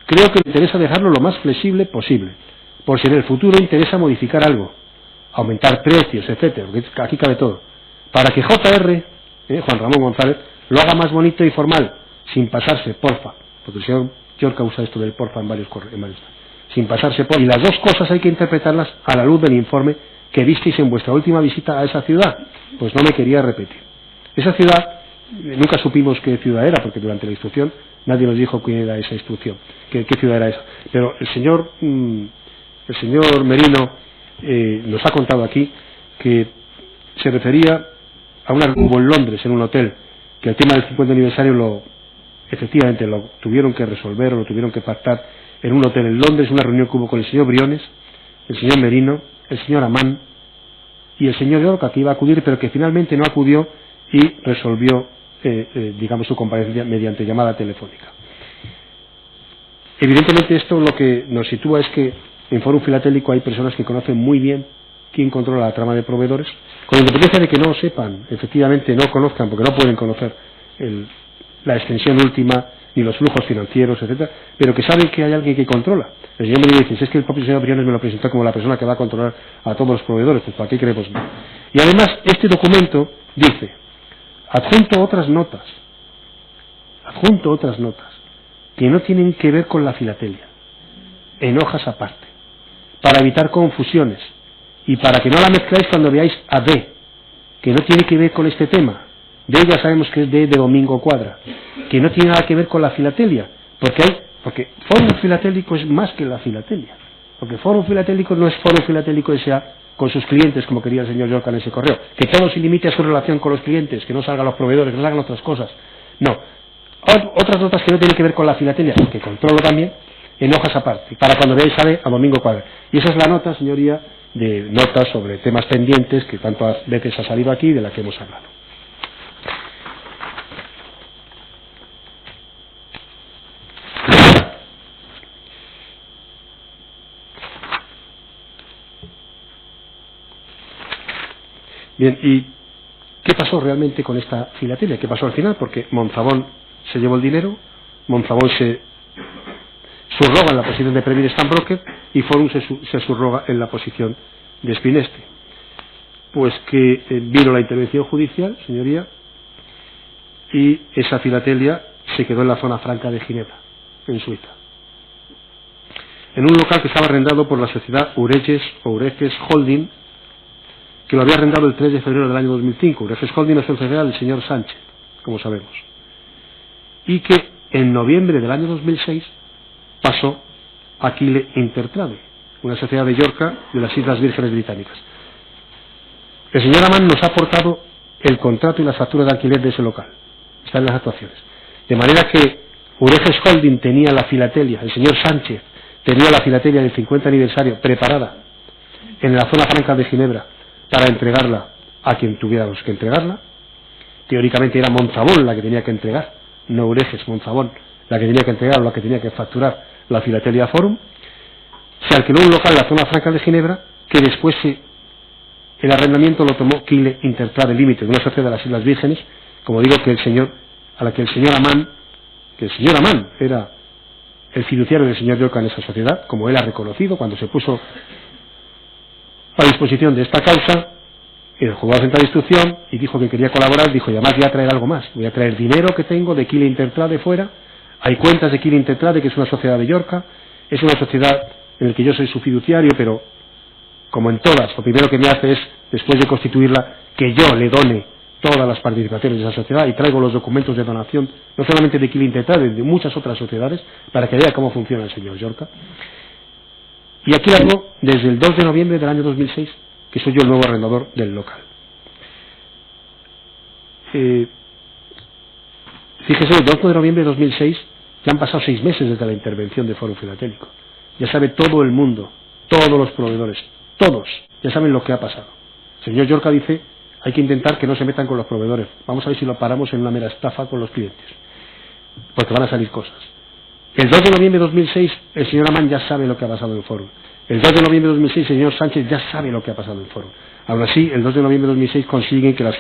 Creo que interesa dejarlo lo más flexible posible, por si en el futuro interesa modificar algo, aumentar precios, etcétera, porque aquí cabe todo, para que JR, Juan Ramón González, lo haga más bonito y formal, sin pasarse, porfa, porque el señor Yorca usa esto del porfa en varios sin pasarse por... Y las dos cosas hay que interpretarlas a la luz del informe que visteis en vuestra última visita a esa ciudad. Pues no me quería repetir. Esa ciudad, nunca supimos qué ciudad era, porque durante la instrucción nadie nos dijo quién era esa instrucción, qué ciudad era esa. Pero el señor Merino nos ha contado aquí que se refería a una reunión en Londres, en un hotel, que el tema del 50 aniversario efectivamente lo tuvieron que resolver o lo tuvieron que pactar en un hotel en Londres, una reunión que hubo con el señor Briones, el señor Merino, el señor Amán y el señor Yorca, que iba a acudir, pero que finalmente no acudió y resolvió, digamos, su comparecencia mediante llamada telefónica. Evidentemente esto lo que nos sitúa es que en Fórum Filatélico hay personas que conocen muy bien quién controla la trama de proveedores, con independencia de que no sepan, efectivamente no conozcan, porque no pueden conocer la extensión última ni los flujos financieros, etcétera, pero que saben que hay alguien que controla. El señor Merino dice, es que el propio señor Briones me lo presentó como la persona que va a controlar a todos los proveedores, pues ¿para qué creemos? Y además, este documento dice, adjunto otras notas, que no tienen que ver con la filatelia, en hojas aparte, para evitar confusiones, y para que no la mezcláis cuando veáis a D, que no tiene que ver con este tema. D ya sabemos que es D de Domingo Cuadra, que no tiene nada que ver con la filatelia, porque Fórum Filatélico es más que la filatelia, porque Fórum Filatélico no es Fórum Filatélico S.A. con sus clientes, como quería el señor Yorca en ese correo, que todo se limite a su relación con los clientes, que no salgan los proveedores, que no hagan otras cosas. No, otras notas que no tienen que ver con la filatelia, que controlo también, en hojas aparte, para cuando veáis a Domingo Cuadra. Y esa es la nota, señoría, de notas sobre temas pendientes que tantas veces ha salido aquí, de la que hemos hablado. Bien, ¿y qué pasó realmente con esta filatelia? ¿Qué pasó al final? Porque Monzabón se llevó el dinero, Monzabón se subroga en la posición de Premier Stamp Broker y Forum se subroga en la posición de Spineste. Pues que vino la intervención judicial, señoría, y esa filatelia se quedó en la zona franca de Ginebra, en Suiza, en un local que estaba arrendado por la sociedad Ureges Holding, que lo había arrendado el 3 de febrero del año 2005. Ureges Holding es el federal del señor Sánchez, como sabemos, y que en noviembre del año 2006 pasó a Aquile Intertrade, una sociedad de Yorca de las Islas Vírgenes Británicas. El señor Amán nos ha aportado el contrato y las facturas de alquiler de ese local, están en las actuaciones, de manera que Ureges Holding tenía la filatelia, el señor Sánchez tenía la filatelia del 50 aniversario preparada en la zona franca de Ginebra para entregarla a quien tuviéramos que entregarla. Teóricamente era Monzabón la que tenía que entregar, no Ureges, Monzabón la que tenía que entregar o la que tenía que facturar la filatelia Forum. Se alquiló un local en la zona franca de Ginebra, que después el arrendamiento lo tomó Aquile Intertrade Limited, una sociedad de las Islas Vírgenes, como digo, a la que el señor Amán era el fiduciario del señor Yorca en esa sociedad, como él ha reconocido cuando se puso a disposición de esta causa. El juzgado central de instrucción, y dijo que quería colaborar, dijo, y además voy a traer algo más, voy a traer dinero que tengo de Aquile Intertrade fuera, hay cuentas de Aquile Intertrade, que es una sociedad de Yorca, es una sociedad en la que yo soy su fiduciario, pero como en todas, lo primero que me hace es, después de constituirla, que yo le done todas las participaciones de esa sociedad y traigo los documentos de donación, no solamente de Killing Tetrade, de muchas otras sociedades, para que vea cómo funciona el señor Llorca. Y aquí la tengo desde el 2 de noviembre del año 2006, que soy yo el nuevo arrendador del local. Fíjese, el 2 de noviembre de 2006 ya han pasado 6 meses desde la intervención de Fórum Filatélico. Ya sabe todo el mundo, todos los proveedores, todos, ya saben lo que ha pasado. El señor Llorca dice, hay que intentar que no se metan con los proveedores. Vamos a ver si lo paramos en una mera estafa con los clientes, porque van a salir cosas. El 2 de noviembre de 2006 el señor Amán ya sabe lo que ha pasado en Fórum. El 2 de noviembre de 2006 el señor Sánchez ya sabe lo que ha pasado en Fórum. Aún así, el 2 de noviembre de 2006 consiguen que la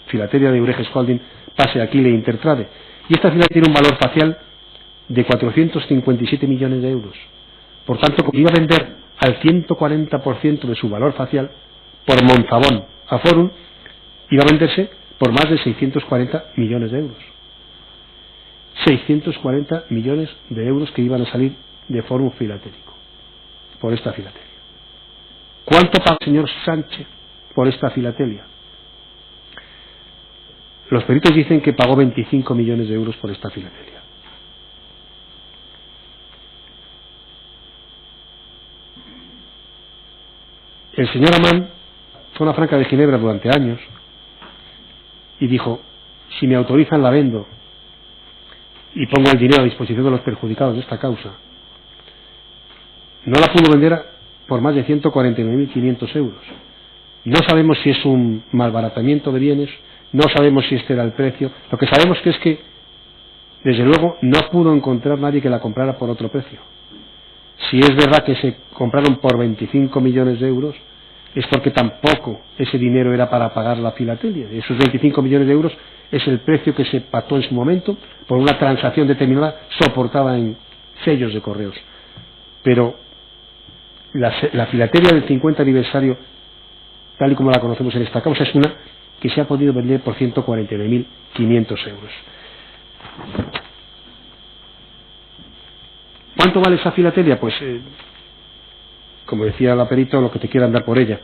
filatelia de Ureges Holding pase a Killing Intertrade. Y esta filatelia tiene un valor facial de 457 millones de euros. Por tanto, como iba a vender al 140% de su valor facial por Monzabón a Fórum, iba a venderse por más de 640 millones de euros. 640 millones de euros que iban a salir de Fórum Filatélico por esta filatelia. ¿Cuánto paga el señor Sánchez por esta filatelia? Los peritos dicen que pagó 25 millones de euros por esta filatelia. El señor Amán fue a una franca de Ginebra durante años y dijo, si me autorizan la vendo y pongo el dinero a disposición de los perjudicados de esta causa. No la pudo vender por más de 149.500 euros. No sabemos si es un malbaratamiento de bienes, no sabemos si este era el precio. Lo que sabemos es que, desde luego, no pudo encontrar nadie que la comprara por otro precio. Si es verdad que se compraron por 25 millones de euros, es porque tampoco ese dinero era para pagar la filatelia. Esos 25 millones de euros es el precio que se pactó en su momento por una transacción determinada soportada en sellos de correos. Pero la filatelia del 50 aniversario, tal y como la conocemos en esta causa, es una que se ha podido vender por 149.500 euros. ¿Cuánto vale esa filatelia? Pues, como decía la perito, lo que te quieran dar por ella.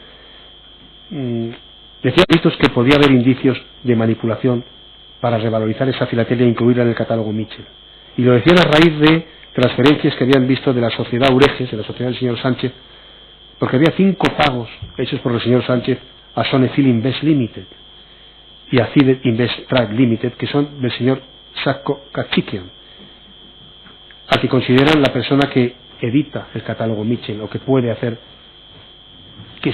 Decía peritos que podía haber indicios de manipulación para revalorizar esa filatelia e incluirla en el catálogo Mitchell. Y lo decían a raíz de transferencias que habían visto de la sociedad Ureges, de la sociedad del señor Sánchez, porque había 5 pagos hechos por el señor Sánchez a Sonefil Invest Limited y a Cider Invest Trade Limited, que son del señor Sakko Kachikian, a que consideran la persona que edita el catálogo Mitchell o que puede hacer que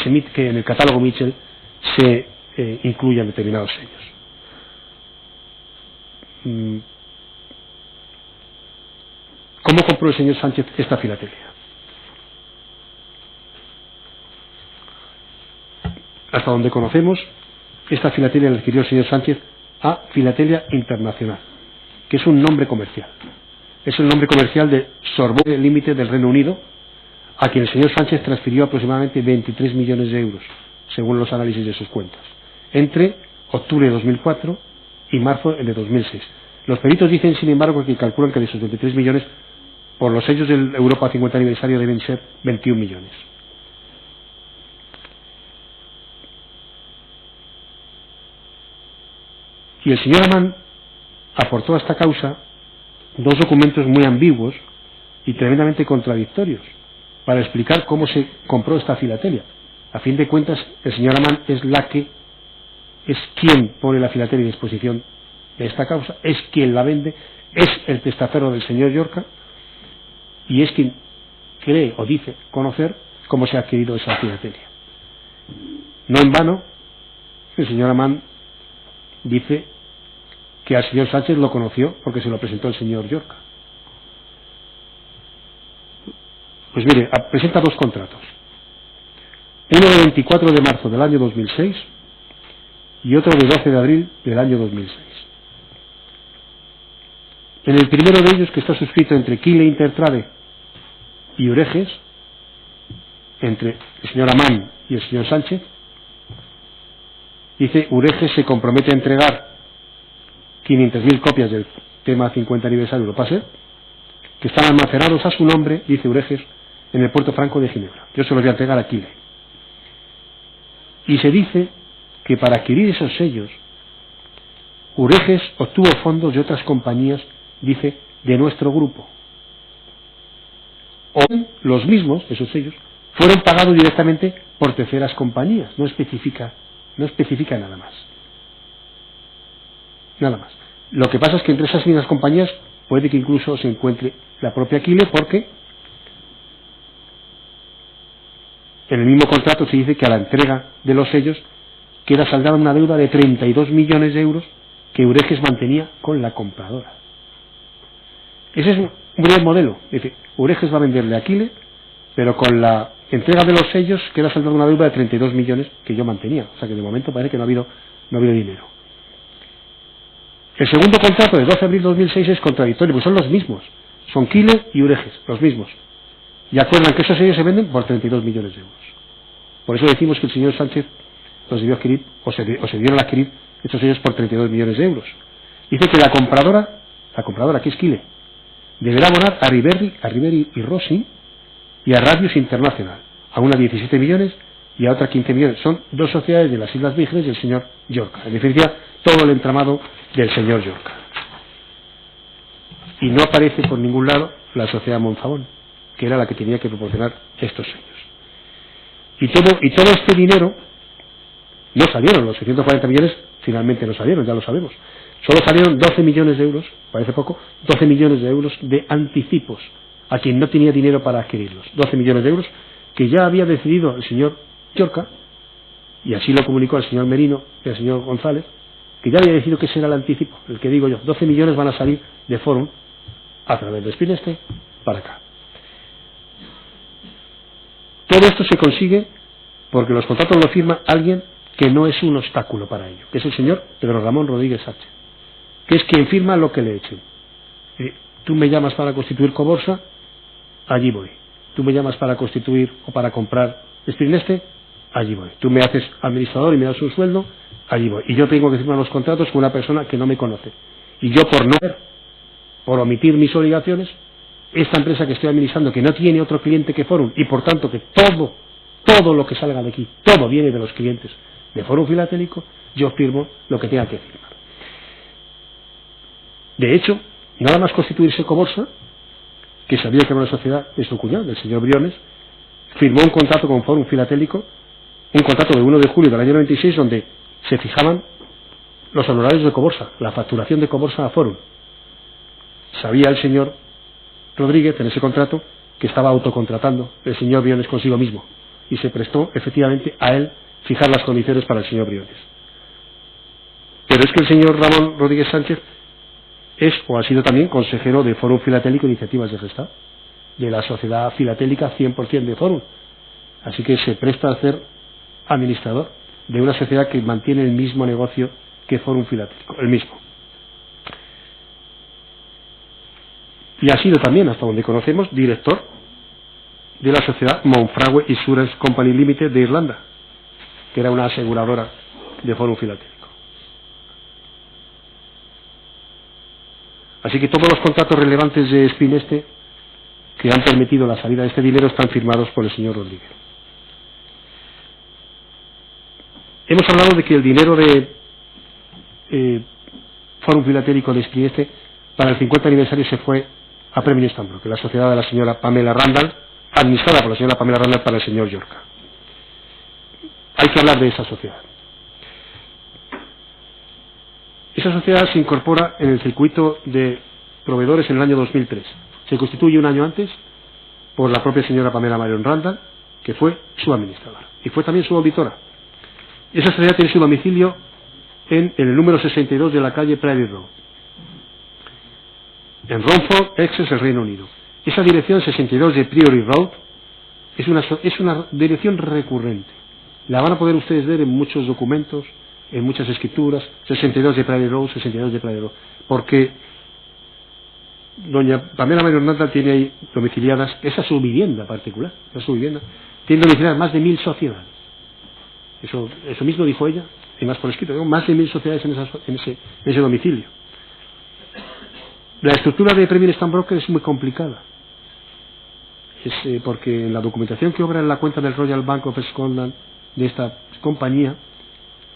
en el catálogo Mitchell se incluyan determinados sellos. ¿Cómo compró el señor Sánchez esta filatelia? Hasta donde conocemos, esta filatelia la adquirió el señor Sánchez a Filatelia Internacional, que es un nombre comercial. Es el nombre comercial de Sorbonne Limited del Reino Unido, a quien el señor Sánchez transfirió aproximadamente 23 millones de euros, según los análisis de sus cuentas, entre octubre de 2004 y marzo de 2006. Los peritos dicen, sin embargo, que calculan que de esos 23 millones, por los sellos del Europa 50 aniversario, deben ser 21 millones. Y el señor Amán aportó a esta causa 2 documentos muy ambiguos y tremendamente contradictorios para explicar cómo se compró esta filatelia. A fin de cuentas, el señor Amán es quien pone la filatelia a disposición de esta causa, es quien la vende, es el testaferro del señor Llorca y es quien cree o dice conocer cómo se ha adquirido esa filatelia. No en vano, el señor Amán dice que al señor Sánchez lo conoció porque se lo presentó el señor Llorca. Pues mire, presenta 2 contratos. Uno de 24 de marzo del año 2006 y otro de 12 de abril del año 2006. En el primero de ellos, que está suscrito entre Killing Intertrade y Ureges, entre el señor Amán y el señor Sánchez, dice: Ureges se compromete a entregar 500.000 copias del tema 50 aniversario Europasser, que están almacenados a su nombre, dice Ureges, en el puerto franco de Ginebra. Yo se los voy a entregar a Killing. Y se dice que para adquirir esos sellos, Ureges obtuvo fondos de otras compañías, dice, de nuestro grupo. O los mismos, esos sellos, fueron pagados directamente por terceras compañías. No especifica nada más. Nada más. Lo que pasa es que entre esas mismas compañías puede que incluso se encuentre la propia Aquile, porque en el mismo contrato se dice que a la entrega de los sellos queda saldada una deuda de 32 millones de euros que Ureges mantenía con la compradora. Ese es un buen modelo. Es decir, Ureges va a venderle a Aquile, pero con la entrega de los sellos queda saldada una deuda de 32 millones que yo mantenía. O sea que de momento parece que no ha habido dinero. El segundo contrato de 12 de abril de 2006 es contradictorio, pues son los mismos. Son Aquile y Ureges, los mismos. Y acuerdan que esos sellos se venden por 32 millones de euros. Por eso decimos que el señor Sánchez los debió adquirir, o se dieron a adquirir estos sellos por 32 millones de euros. Dice que la compradora que es Aquile, deberá abonar a Riveri y Rossi y a Radius International, a una 17 millones y a otra 15 millones. Son dos sociedades de las Islas Vírgenes del señor Llorca. En definitiva, todo el entramado del señor Llorca. Y no aparece por ningún lado la sociedad Monzabón, que era la que tenía que proporcionar estos sellos. Y todo este dinero no salieron, los 640 millones finalmente no salieron, ya lo sabemos. Solo salieron 12 millones de euros, parece poco, 12 millones de euros de anticipos a quien no tenía dinero para adquirirlos. 12 millones de euros que ya había decidido el señor Llorca, y así lo comunicó al señor Merino y al señor González, que ya había decidido que ese era el anticipo, el que digo yo. 12 millones van a salir de Forum a través de Spineste para acá. Todo esto se consigue porque los contratos lo firma alguien que no es un obstáculo para ello, que es el señor Pedro Ramón Rodríguez Sánchez, que es quien firma lo que le echen. Tú me llamas para constituir Coborsa, allí voy. Tú me llamas para constituir o para comprar Spineste, allí voy. Tú me haces administrador y me das un sueldo, allí voy. Y yo tengo que firmar los contratos con una persona que no me conoce. Y yo por omitir mis obligaciones, esta empresa que estoy administrando, que no tiene otro cliente que Forum, y por tanto que todo lo que salga de aquí, todo viene de los clientes de Forum Filatélico, yo firmo lo que tenga que firmar. De hecho, nada más constituirse Coborsa, que sabía que era una sociedad de su cuñado, del señor Briones, firmó un contrato con Forum Filatélico, un contrato de 1 de julio del año 96, donde se fijaban los honorarios de Coborsa, la facturación de Coborsa a Forum. Sabía el señor Rodríguez en ese contrato que estaba autocontratando el señor Briones consigo mismo, y se prestó efectivamente a él fijar las condiciones para el señor Briones. Pero es que el señor Ramón Rodríguez Sánchez es o ha sido también consejero de Forum Filatélico Iniciativas de Gestado, de la sociedad filatélica 100% de Forum. Así que se presta a ser administrador de una sociedad que mantiene el mismo negocio que Forum Filatélico, el mismo. Y ha sido también, hasta donde conocemos, director de la sociedad Monfragüe Insurance Company Limited de Irlanda, que era una aseguradora de Forum Filatélico. Así que todos los contratos relevantes de Spineste que han permitido la salida de este dinero están firmados por el señor Rodríguez. Hemos hablado de que el dinero de Forum Filatélico de Spineste para el 50 aniversario se fue a Premio Stambro, que es la sociedad de la señora Pamela Randall, administrada por la señora Pamela Randall para el señor Llorca. Hay que hablar de esa sociedad. Esa sociedad se incorpora en el circuito de proveedores en el año 2003. Se constituye un año antes por la propia señora Pamela Marion Randall, que fue su administradora y fue también su auditora. Esa sociedad tiene su domicilio en el número 62 de la calle Prairie Road, en Romford, Essex, el Reino Unido. Esa dirección 62 de Priory Road es una dirección recurrente. La van a poder ustedes ver en muchos documentos, en muchas escrituras, 62 de Prairie Road, 62 de Prairie Road, porque doña Pamela Marion Randall tiene ahí domiciliadas, esa es su vivienda particular, tiene domiciliadas más de 1000 sociedades. Eso mismo dijo ella, y más por escrito, más de 1000 sociedades en ese domicilio. La estructura de Premier Stambroker es muy complicada. Porque en la documentación que obra en la cuenta del Royal Bank of Scotland de esta compañía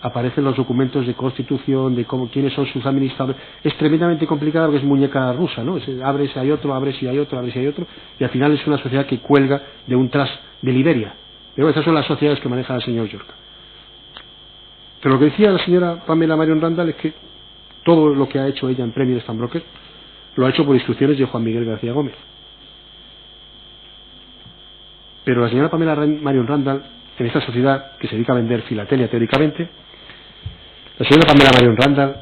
aparecen los documentos de constitución, de quiénes son sus administradores. Es tremendamente complicado porque es muñeca rusa, ¿no? Abre si hay otro, abre si hay otro, abre si hay otro, y al final es una sociedad que cuelga de un tras de Liberia. Pero estas son las sociedades que maneja el señor Llorca. Pero lo que decía la señora Pamela Marion Randall es que todo lo que ha hecho ella en Premier Stambroker lo ha hecho por instrucciones de Juan Miguel García Gómez. Pero la señora Pamela Marion Randall, en esta sociedad que se dedica a vender filatelia teóricamente, la señora Pamela Marion Randall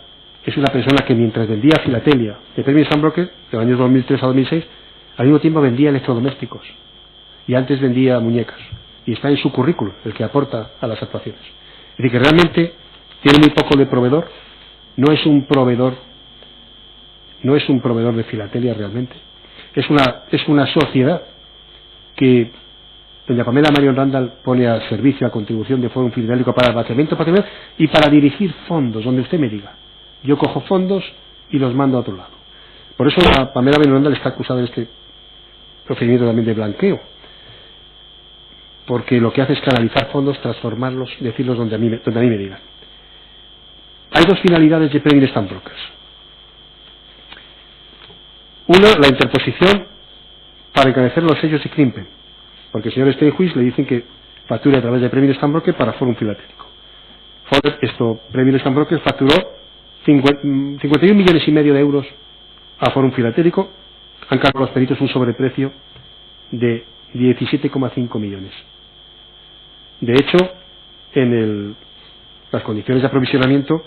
es una persona que mientras vendía filatelia de Premier Stambroker, de los años 2003 a 2006, al mismo tiempo vendía electrodomésticos y antes vendía muñecas. Y está en su currículum el que aporta a las actuaciones. Es decir, que realmente tiene muy poco de proveedor, no es un proveedor de filatelia realmente. Es una sociedad que doña Pamela Marion Randall pone a servicio, a contribución de Fórum Filatélico para el vaciamiento patrimonial y para dirigir fondos, donde usted me diga. Yo cojo fondos y los mando a otro lado. Por eso a Pamela Marion Randall está acusada de este procedimiento también de blanqueo, porque lo que hace es canalizar fondos, transformarlos, decirlos donde a mí me digan. Hay dos finalidades de Premier Stambroker. Una, la interposición para encarecer los sellos de Krimpen, porque el señor Steinhuis le dicen que facture a través de Premier Stambroker para Fórum Filatélico. Premier Stambroker facturó 51,5 millones de euros a Fórum Filatélico. Han calculado los peritos un sobreprecio de 17,5 millones. De hecho, en las condiciones de aprovisionamiento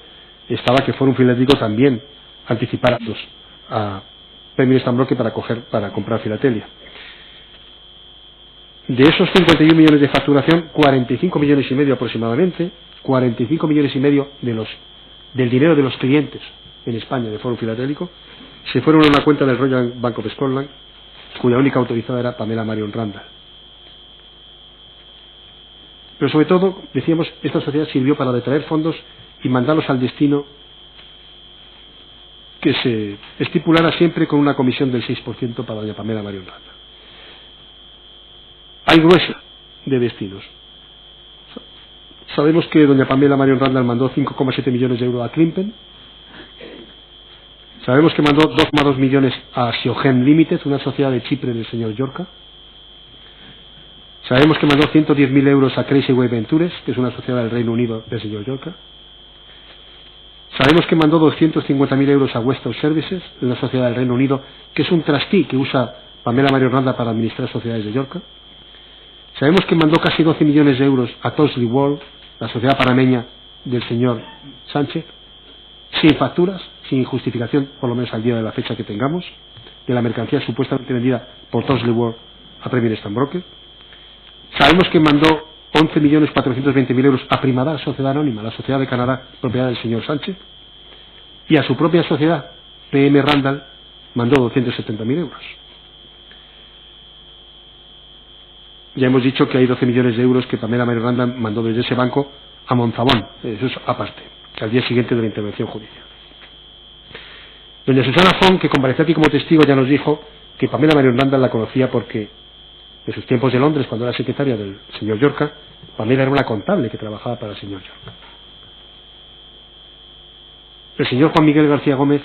estaba que Fórum Filatélico también anticipara a Premier Stambroker para comprar filatelia. De esos 51 millones de facturación, 45 millones y medio aproximadamente, 45 millones y medio del dinero de los clientes en España de Fórum Filatélico se fueron a una cuenta del Royal Bank of Scotland, cuya única autorizada era Pamela Marion Randall. Pero sobre todo, decíamos, esta sociedad sirvió para detraer fondos y mandarlos al destino que se estipulara siempre con una comisión del 6% para doña Pamela Marion Randall. Hay grueso de destinos. Sabemos que doña Pamela Marion Randall mandó 5,7 millones de euros a Krimpen. Sabemos que mandó 2,2 millones a Siogen Limited, una sociedad de Chipre del señor Llorca. Sabemos que mandó 110.000 euros a Crazy Way Ventures, que es una sociedad del Reino Unido del señor Llorca. Sabemos que mandó 250.000 euros a Western Services, una sociedad del Reino Unido, que es un trustee que usa Pamela Marion Randall para administrar sociedades de Llorca. Sabemos que mandó casi 12 millones de euros a Tosley World, la sociedad panameña del señor Sánchez, sin facturas, sin justificación, por lo menos al día de la fecha que tengamos, de la mercancía supuestamente vendida por Tosley World a Premier Stambroker. Sabemos que mandó 11.420.000 euros a Primadar, sociedad anónima, la sociedad de Canadá, propiedad del señor Sánchez, y a su propia sociedad, PM Randall, mandó 270.000 euros. Ya hemos dicho que hay 12 millones de euros que Pamela Marion Randall mandó desde ese banco a Monzabón, eso es aparte, al día siguiente de la intervención judicial. Doña Susana Font, que compareció aquí como testigo, ya nos dijo que Pamela Marion Randall la conocía porque en sus tiempos de Londres, cuando era secretaria del señor Llorca, Pamela era una contable que trabajaba para el señor Llorca. El señor Juan Miguel García Gómez,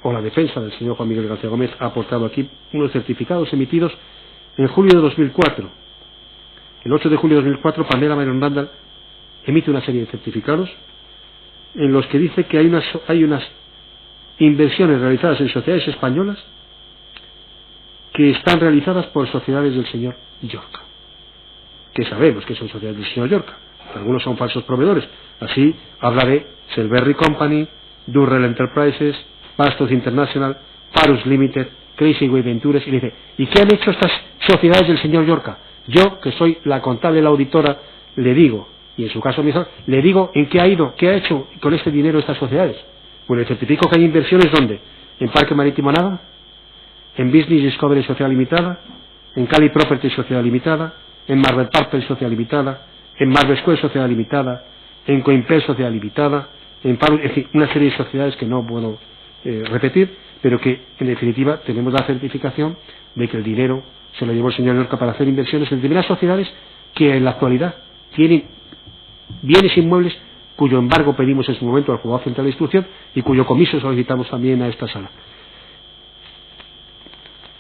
o la defensa del señor Juan Miguel García Gómez, ha aportado aquí unos certificados emitidos en julio de 2004. El 8 de julio de 2004, Pamela Marion Randall emite una serie de certificados en los que dice que hay unas inversiones realizadas en sociedades españolas que están realizadas por sociedades del señor Llorca, que sabemos que son sociedades del señor Llorca. Algunos son falsos proveedores. Así habla de Selberry Company, Durrell Enterprises, Bastos International, Parus Limited, Crazy Way Ventures, y dice, ¿y qué han hecho estas sociedades del señor Llorca? Yo, que soy la contable, la auditora, le digo, y en su caso le digo en qué ha ido, qué ha hecho con este dinero estas sociedades. Pues le certifico que hay inversiones, ¿dónde? En Parque Marítimo Nava, en Business Discovery Sociedad Limitada, en Cali Property Sociedad Limitada, en Marvel Park Sociedad Limitada, en Marvel Square Sociedad Limitada, en Coimpel Sociedad Limitada, en Parus, es decir, una serie de sociedades que no puedo repetir, pero que en definitiva tenemos la certificación de que el dinero se lo llevó el señor Llorca para hacer inversiones en determinadas sociedades que en la actualidad tienen bienes inmuebles cuyo embargo pedimos en su momento al Juzgado Central de Instrucción y cuyo comiso solicitamos también a esta sala.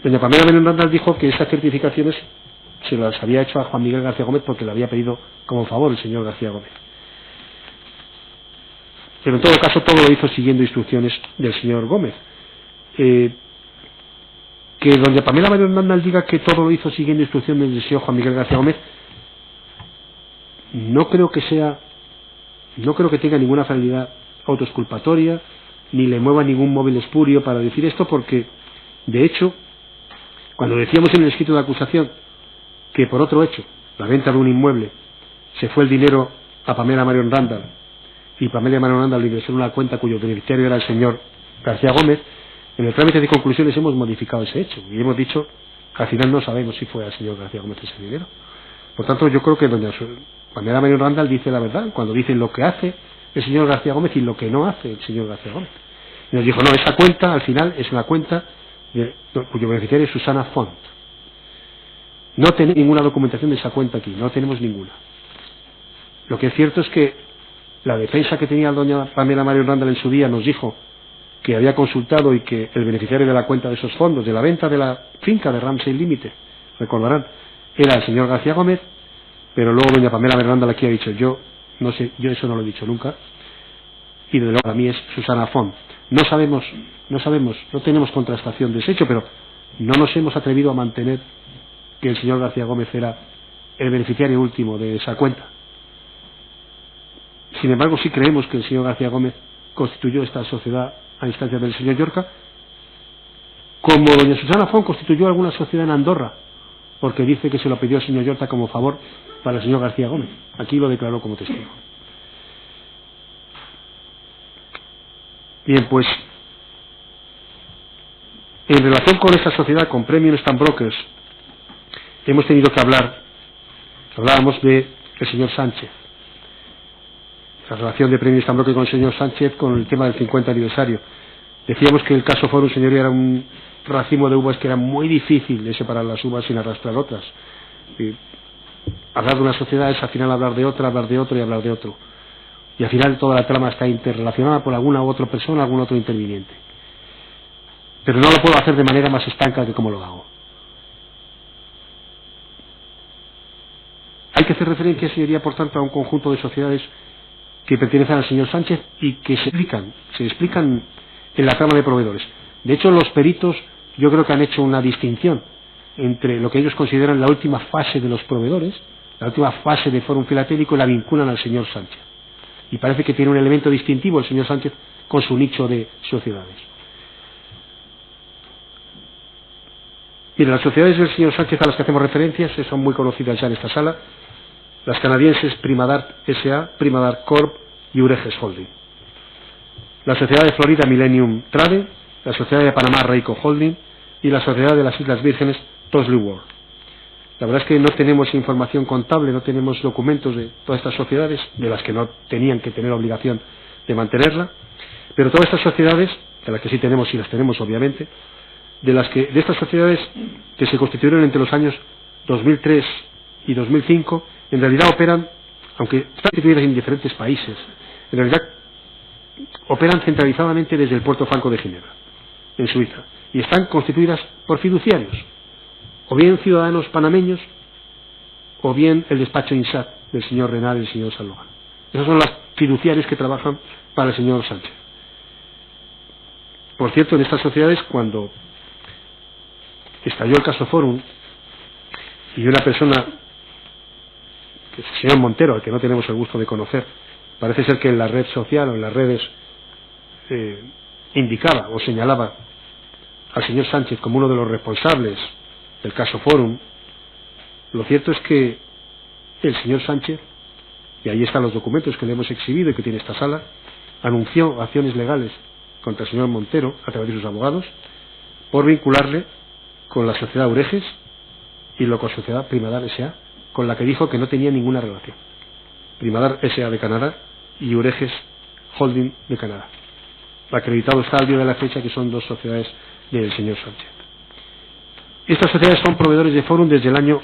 Doña Pamela Benón Randall dijo que estas certificaciones se las había hecho a Juan Miguel García Gómez porque le había pedido como favor el señor García Gómez. Pero en todo caso todo lo hizo siguiendo instrucciones del señor Gómez. Que doña Pamela Benón Randall diga que todo lo hizo siguiendo instrucciones del señor Juan Miguel García Gómez, no creo que tenga ninguna finalidad autoexculpatoria, ni le mueva ningún móvil espurio para decir esto, porque de hecho, cuando decíamos en el escrito de acusación que por otro hecho, la venta de un inmueble, se fue el dinero a Pamela Marion Randall y Pamela Marion Randall le ingresó en una cuenta cuyo beneficiario era el señor García Gómez, en el trámite de conclusiones hemos modificado ese hecho y hemos dicho que al final no sabemos si fue al señor García Gómez ese dinero. Por tanto, yo creo que doña Pamela Marion Randall dice la verdad cuando dice lo que hace el señor García Gómez y lo que no hace el señor García Gómez. Y nos dijo, no, esa cuenta al final es una cuenta cuyo beneficiario es Susana Font. No tenemos ninguna documentación de esa cuenta aquí, no tenemos ninguna. Lo que es cierto es que la defensa que tenía doña Pamela Marion Randall en su día nos dijo que había consultado y que el beneficiario de la cuenta de esos fondos, de la venta de la finca de Ramsey Limited, recordarán, era el señor García Gómez, pero luego doña Pamela Marion Randall aquí ha dicho, yo no sé, yo eso no lo he dicho nunca, y desde luego para mí es Susana Font. No sabemos, no tenemos contrastación de ese hecho, pero no nos hemos atrevido a mantener que el señor García Gómez era el beneficiario último de esa cuenta. Sin embargo, sí creemos que el señor García Gómez constituyó esta sociedad a instancias del señor Llorca, como doña Susana Font constituyó alguna sociedad en Andorra, porque dice que se lo pidió el señor Llorca como favor para el señor García Gómez. Aquí lo declaró como testigo. Bien, pues, en relación con esta sociedad, con Premium Stamp Brokers, hemos tenido que hablábamos de el señor Sánchez, la relación de Premium Stamp Brokers con el señor Sánchez con el tema del 50 aniversario. Decíamos que el caso Forum, señoría, era un racimo de uvas que era muy difícil de separar las uvas sin arrastrar otras. Hablar de una sociedad es al final hablar de otra, hablar de otro y hablar de otro. Y al final toda la trama está interrelacionada por alguna u otra persona, algún otro interviniente. Pero no lo puedo hacer de manera más estanca que como lo hago. Hay que hacer referencia, señoría, por tanto, a un conjunto de sociedades que pertenecen al señor Sánchez y que se explican en la trama de proveedores. De hecho, los peritos yo creo que han hecho una distinción entre lo que ellos consideran la última fase de los proveedores, la última fase de Fórum Filatélico, y la vinculan al señor Sánchez. Y parece que tiene un elemento distintivo el señor Sánchez con su nicho de sociedades. Mire, las sociedades del señor Sánchez a las que hacemos referencias son muy conocidas ya en esta sala: las canadienses Primadart S.A., Primadart Corp y Ureges Holding. La sociedad de Florida Millennium Trade, la sociedad de Panamá Reico Holding y la sociedad de las Islas Vírgenes Tosley World. La verdad es que no tenemos información contable, no tenemos documentos de todas estas sociedades, de las que no tenían que tener obligación de mantenerla, pero todas estas sociedades, de las que sí tenemos y las tenemos obviamente, de estas sociedades que se constituyeron entre los años 2003 y 2005, en realidad operan, aunque están constituidas en diferentes países, en realidad operan centralizadamente desde el puerto franco de Ginebra, en Suiza, y están constituidas por fiduciarios, o bien ciudadanos panameños, o bien el despacho INSAT del señor Renal y el señor Sallogan. Esos son los fiduciarios que trabajan para el señor Sánchez. Por cierto, en estas sociedades, cuando estalló el caso Forum, y una persona, que es el señor Montero, al que no tenemos el gusto de conocer, parece ser que en la red social o en las redes indicaba o señalaba al señor Sánchez como uno de los responsables del caso Forum, lo cierto es que el señor Sánchez, y ahí están los documentos que le hemos exhibido y que tiene esta sala, anunció acciones legales contra el señor Montero a través de sus abogados por vincularle con la sociedad Ureges y la sociedad Primadart S.A., con la que dijo que no tenía ninguna relación. Primadart S.A. de Canadá y Ureges Holding de Canadá. Acreditado está al día de la fecha que son dos sociedades del señor Sánchez. Estas sociedades son proveedores de Forum desde el año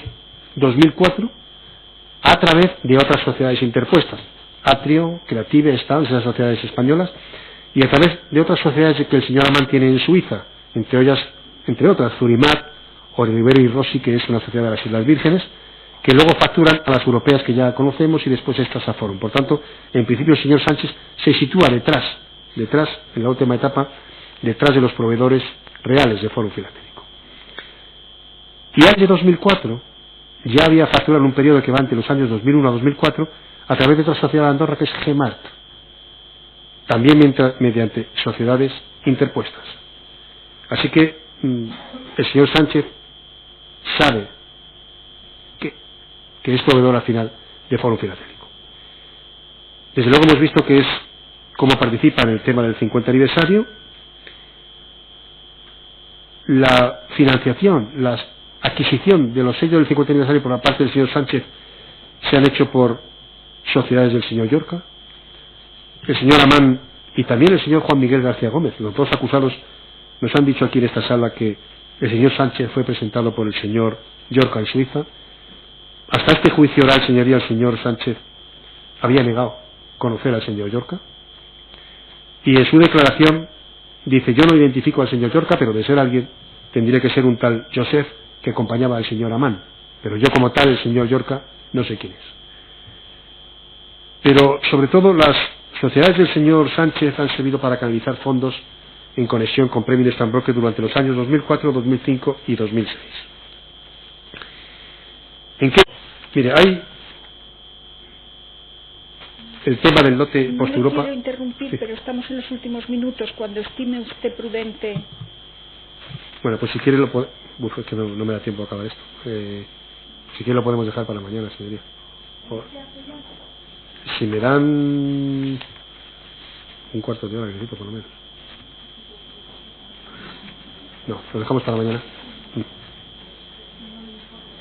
2004 a través de otras sociedades interpuestas. Atrio, Creative, Stans, esas sociedades españolas, y a través de otras sociedades que el señor Ammann tiene en Suiza, entre otras Zurimat o Rivero y Rossi, que es una sociedad de las Islas Vírgenes, que luego facturan a las europeas que ya conocemos y después estas a Forum. Por tanto, en principio el señor Sánchez se sitúa detrás, en la última etapa, detrás de los proveedores reales de Forum Filatélico. Y año 2004 ya había facturado en un periodo que va entre los años 2001 a 2004 a través de otra sociedad de Andorra que es Gemart, también mediante sociedades interpuestas. Así que el señor Sánchez sabe que es proveedor al final de Forum Filatélico. Desde luego hemos visto que es cómo participa en el tema del 50 aniversario, la financiación, la adquisición de los sellos del 50 aniversario por la parte del señor Sánchez se han hecho por sociedades del señor Llorca, el señor Ammann y también el señor Juan Miguel García Gómez. Los dos acusados nos han dicho aquí en esta sala que el señor Sánchez fue presentado por el señor Llorca en Suiza. Hasta este juicio oral, señoría, el señor Sánchez había negado conocer al señor Llorca, y en su declaración dice: yo no identifico al señor Llorca, pero de ser alguien tendría que ser un tal Joseph que acompañaba al señor Ammann, pero yo como tal, el señor Llorca, no sé quién es. Pero sobre todo las sociedades del señor Sánchez han servido para canalizar fondos en conexión con Premier Stan Broker durante los años 2004, 2005 y 2006. ¿En qué? Mire, hay el tema del lote Post-Europa. No quiero interrumpir, sí, pero estamos en los últimos minutos, cuando estime usted prudente. Bueno, pues si quiere lo puede... Uf, es que no me da tiempo a acabar esto. Si quiere lo podemos dejar para mañana, señoría. Si me dan un cuarto de hora, necesito por lo menos. No, lo dejamos para mañana.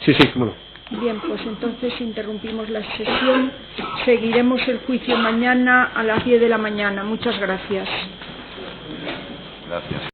Sí, bueno. Bien, pues entonces interrumpimos la sesión. Seguiremos el juicio mañana a las 10 de la mañana. Muchas gracias. Gracias.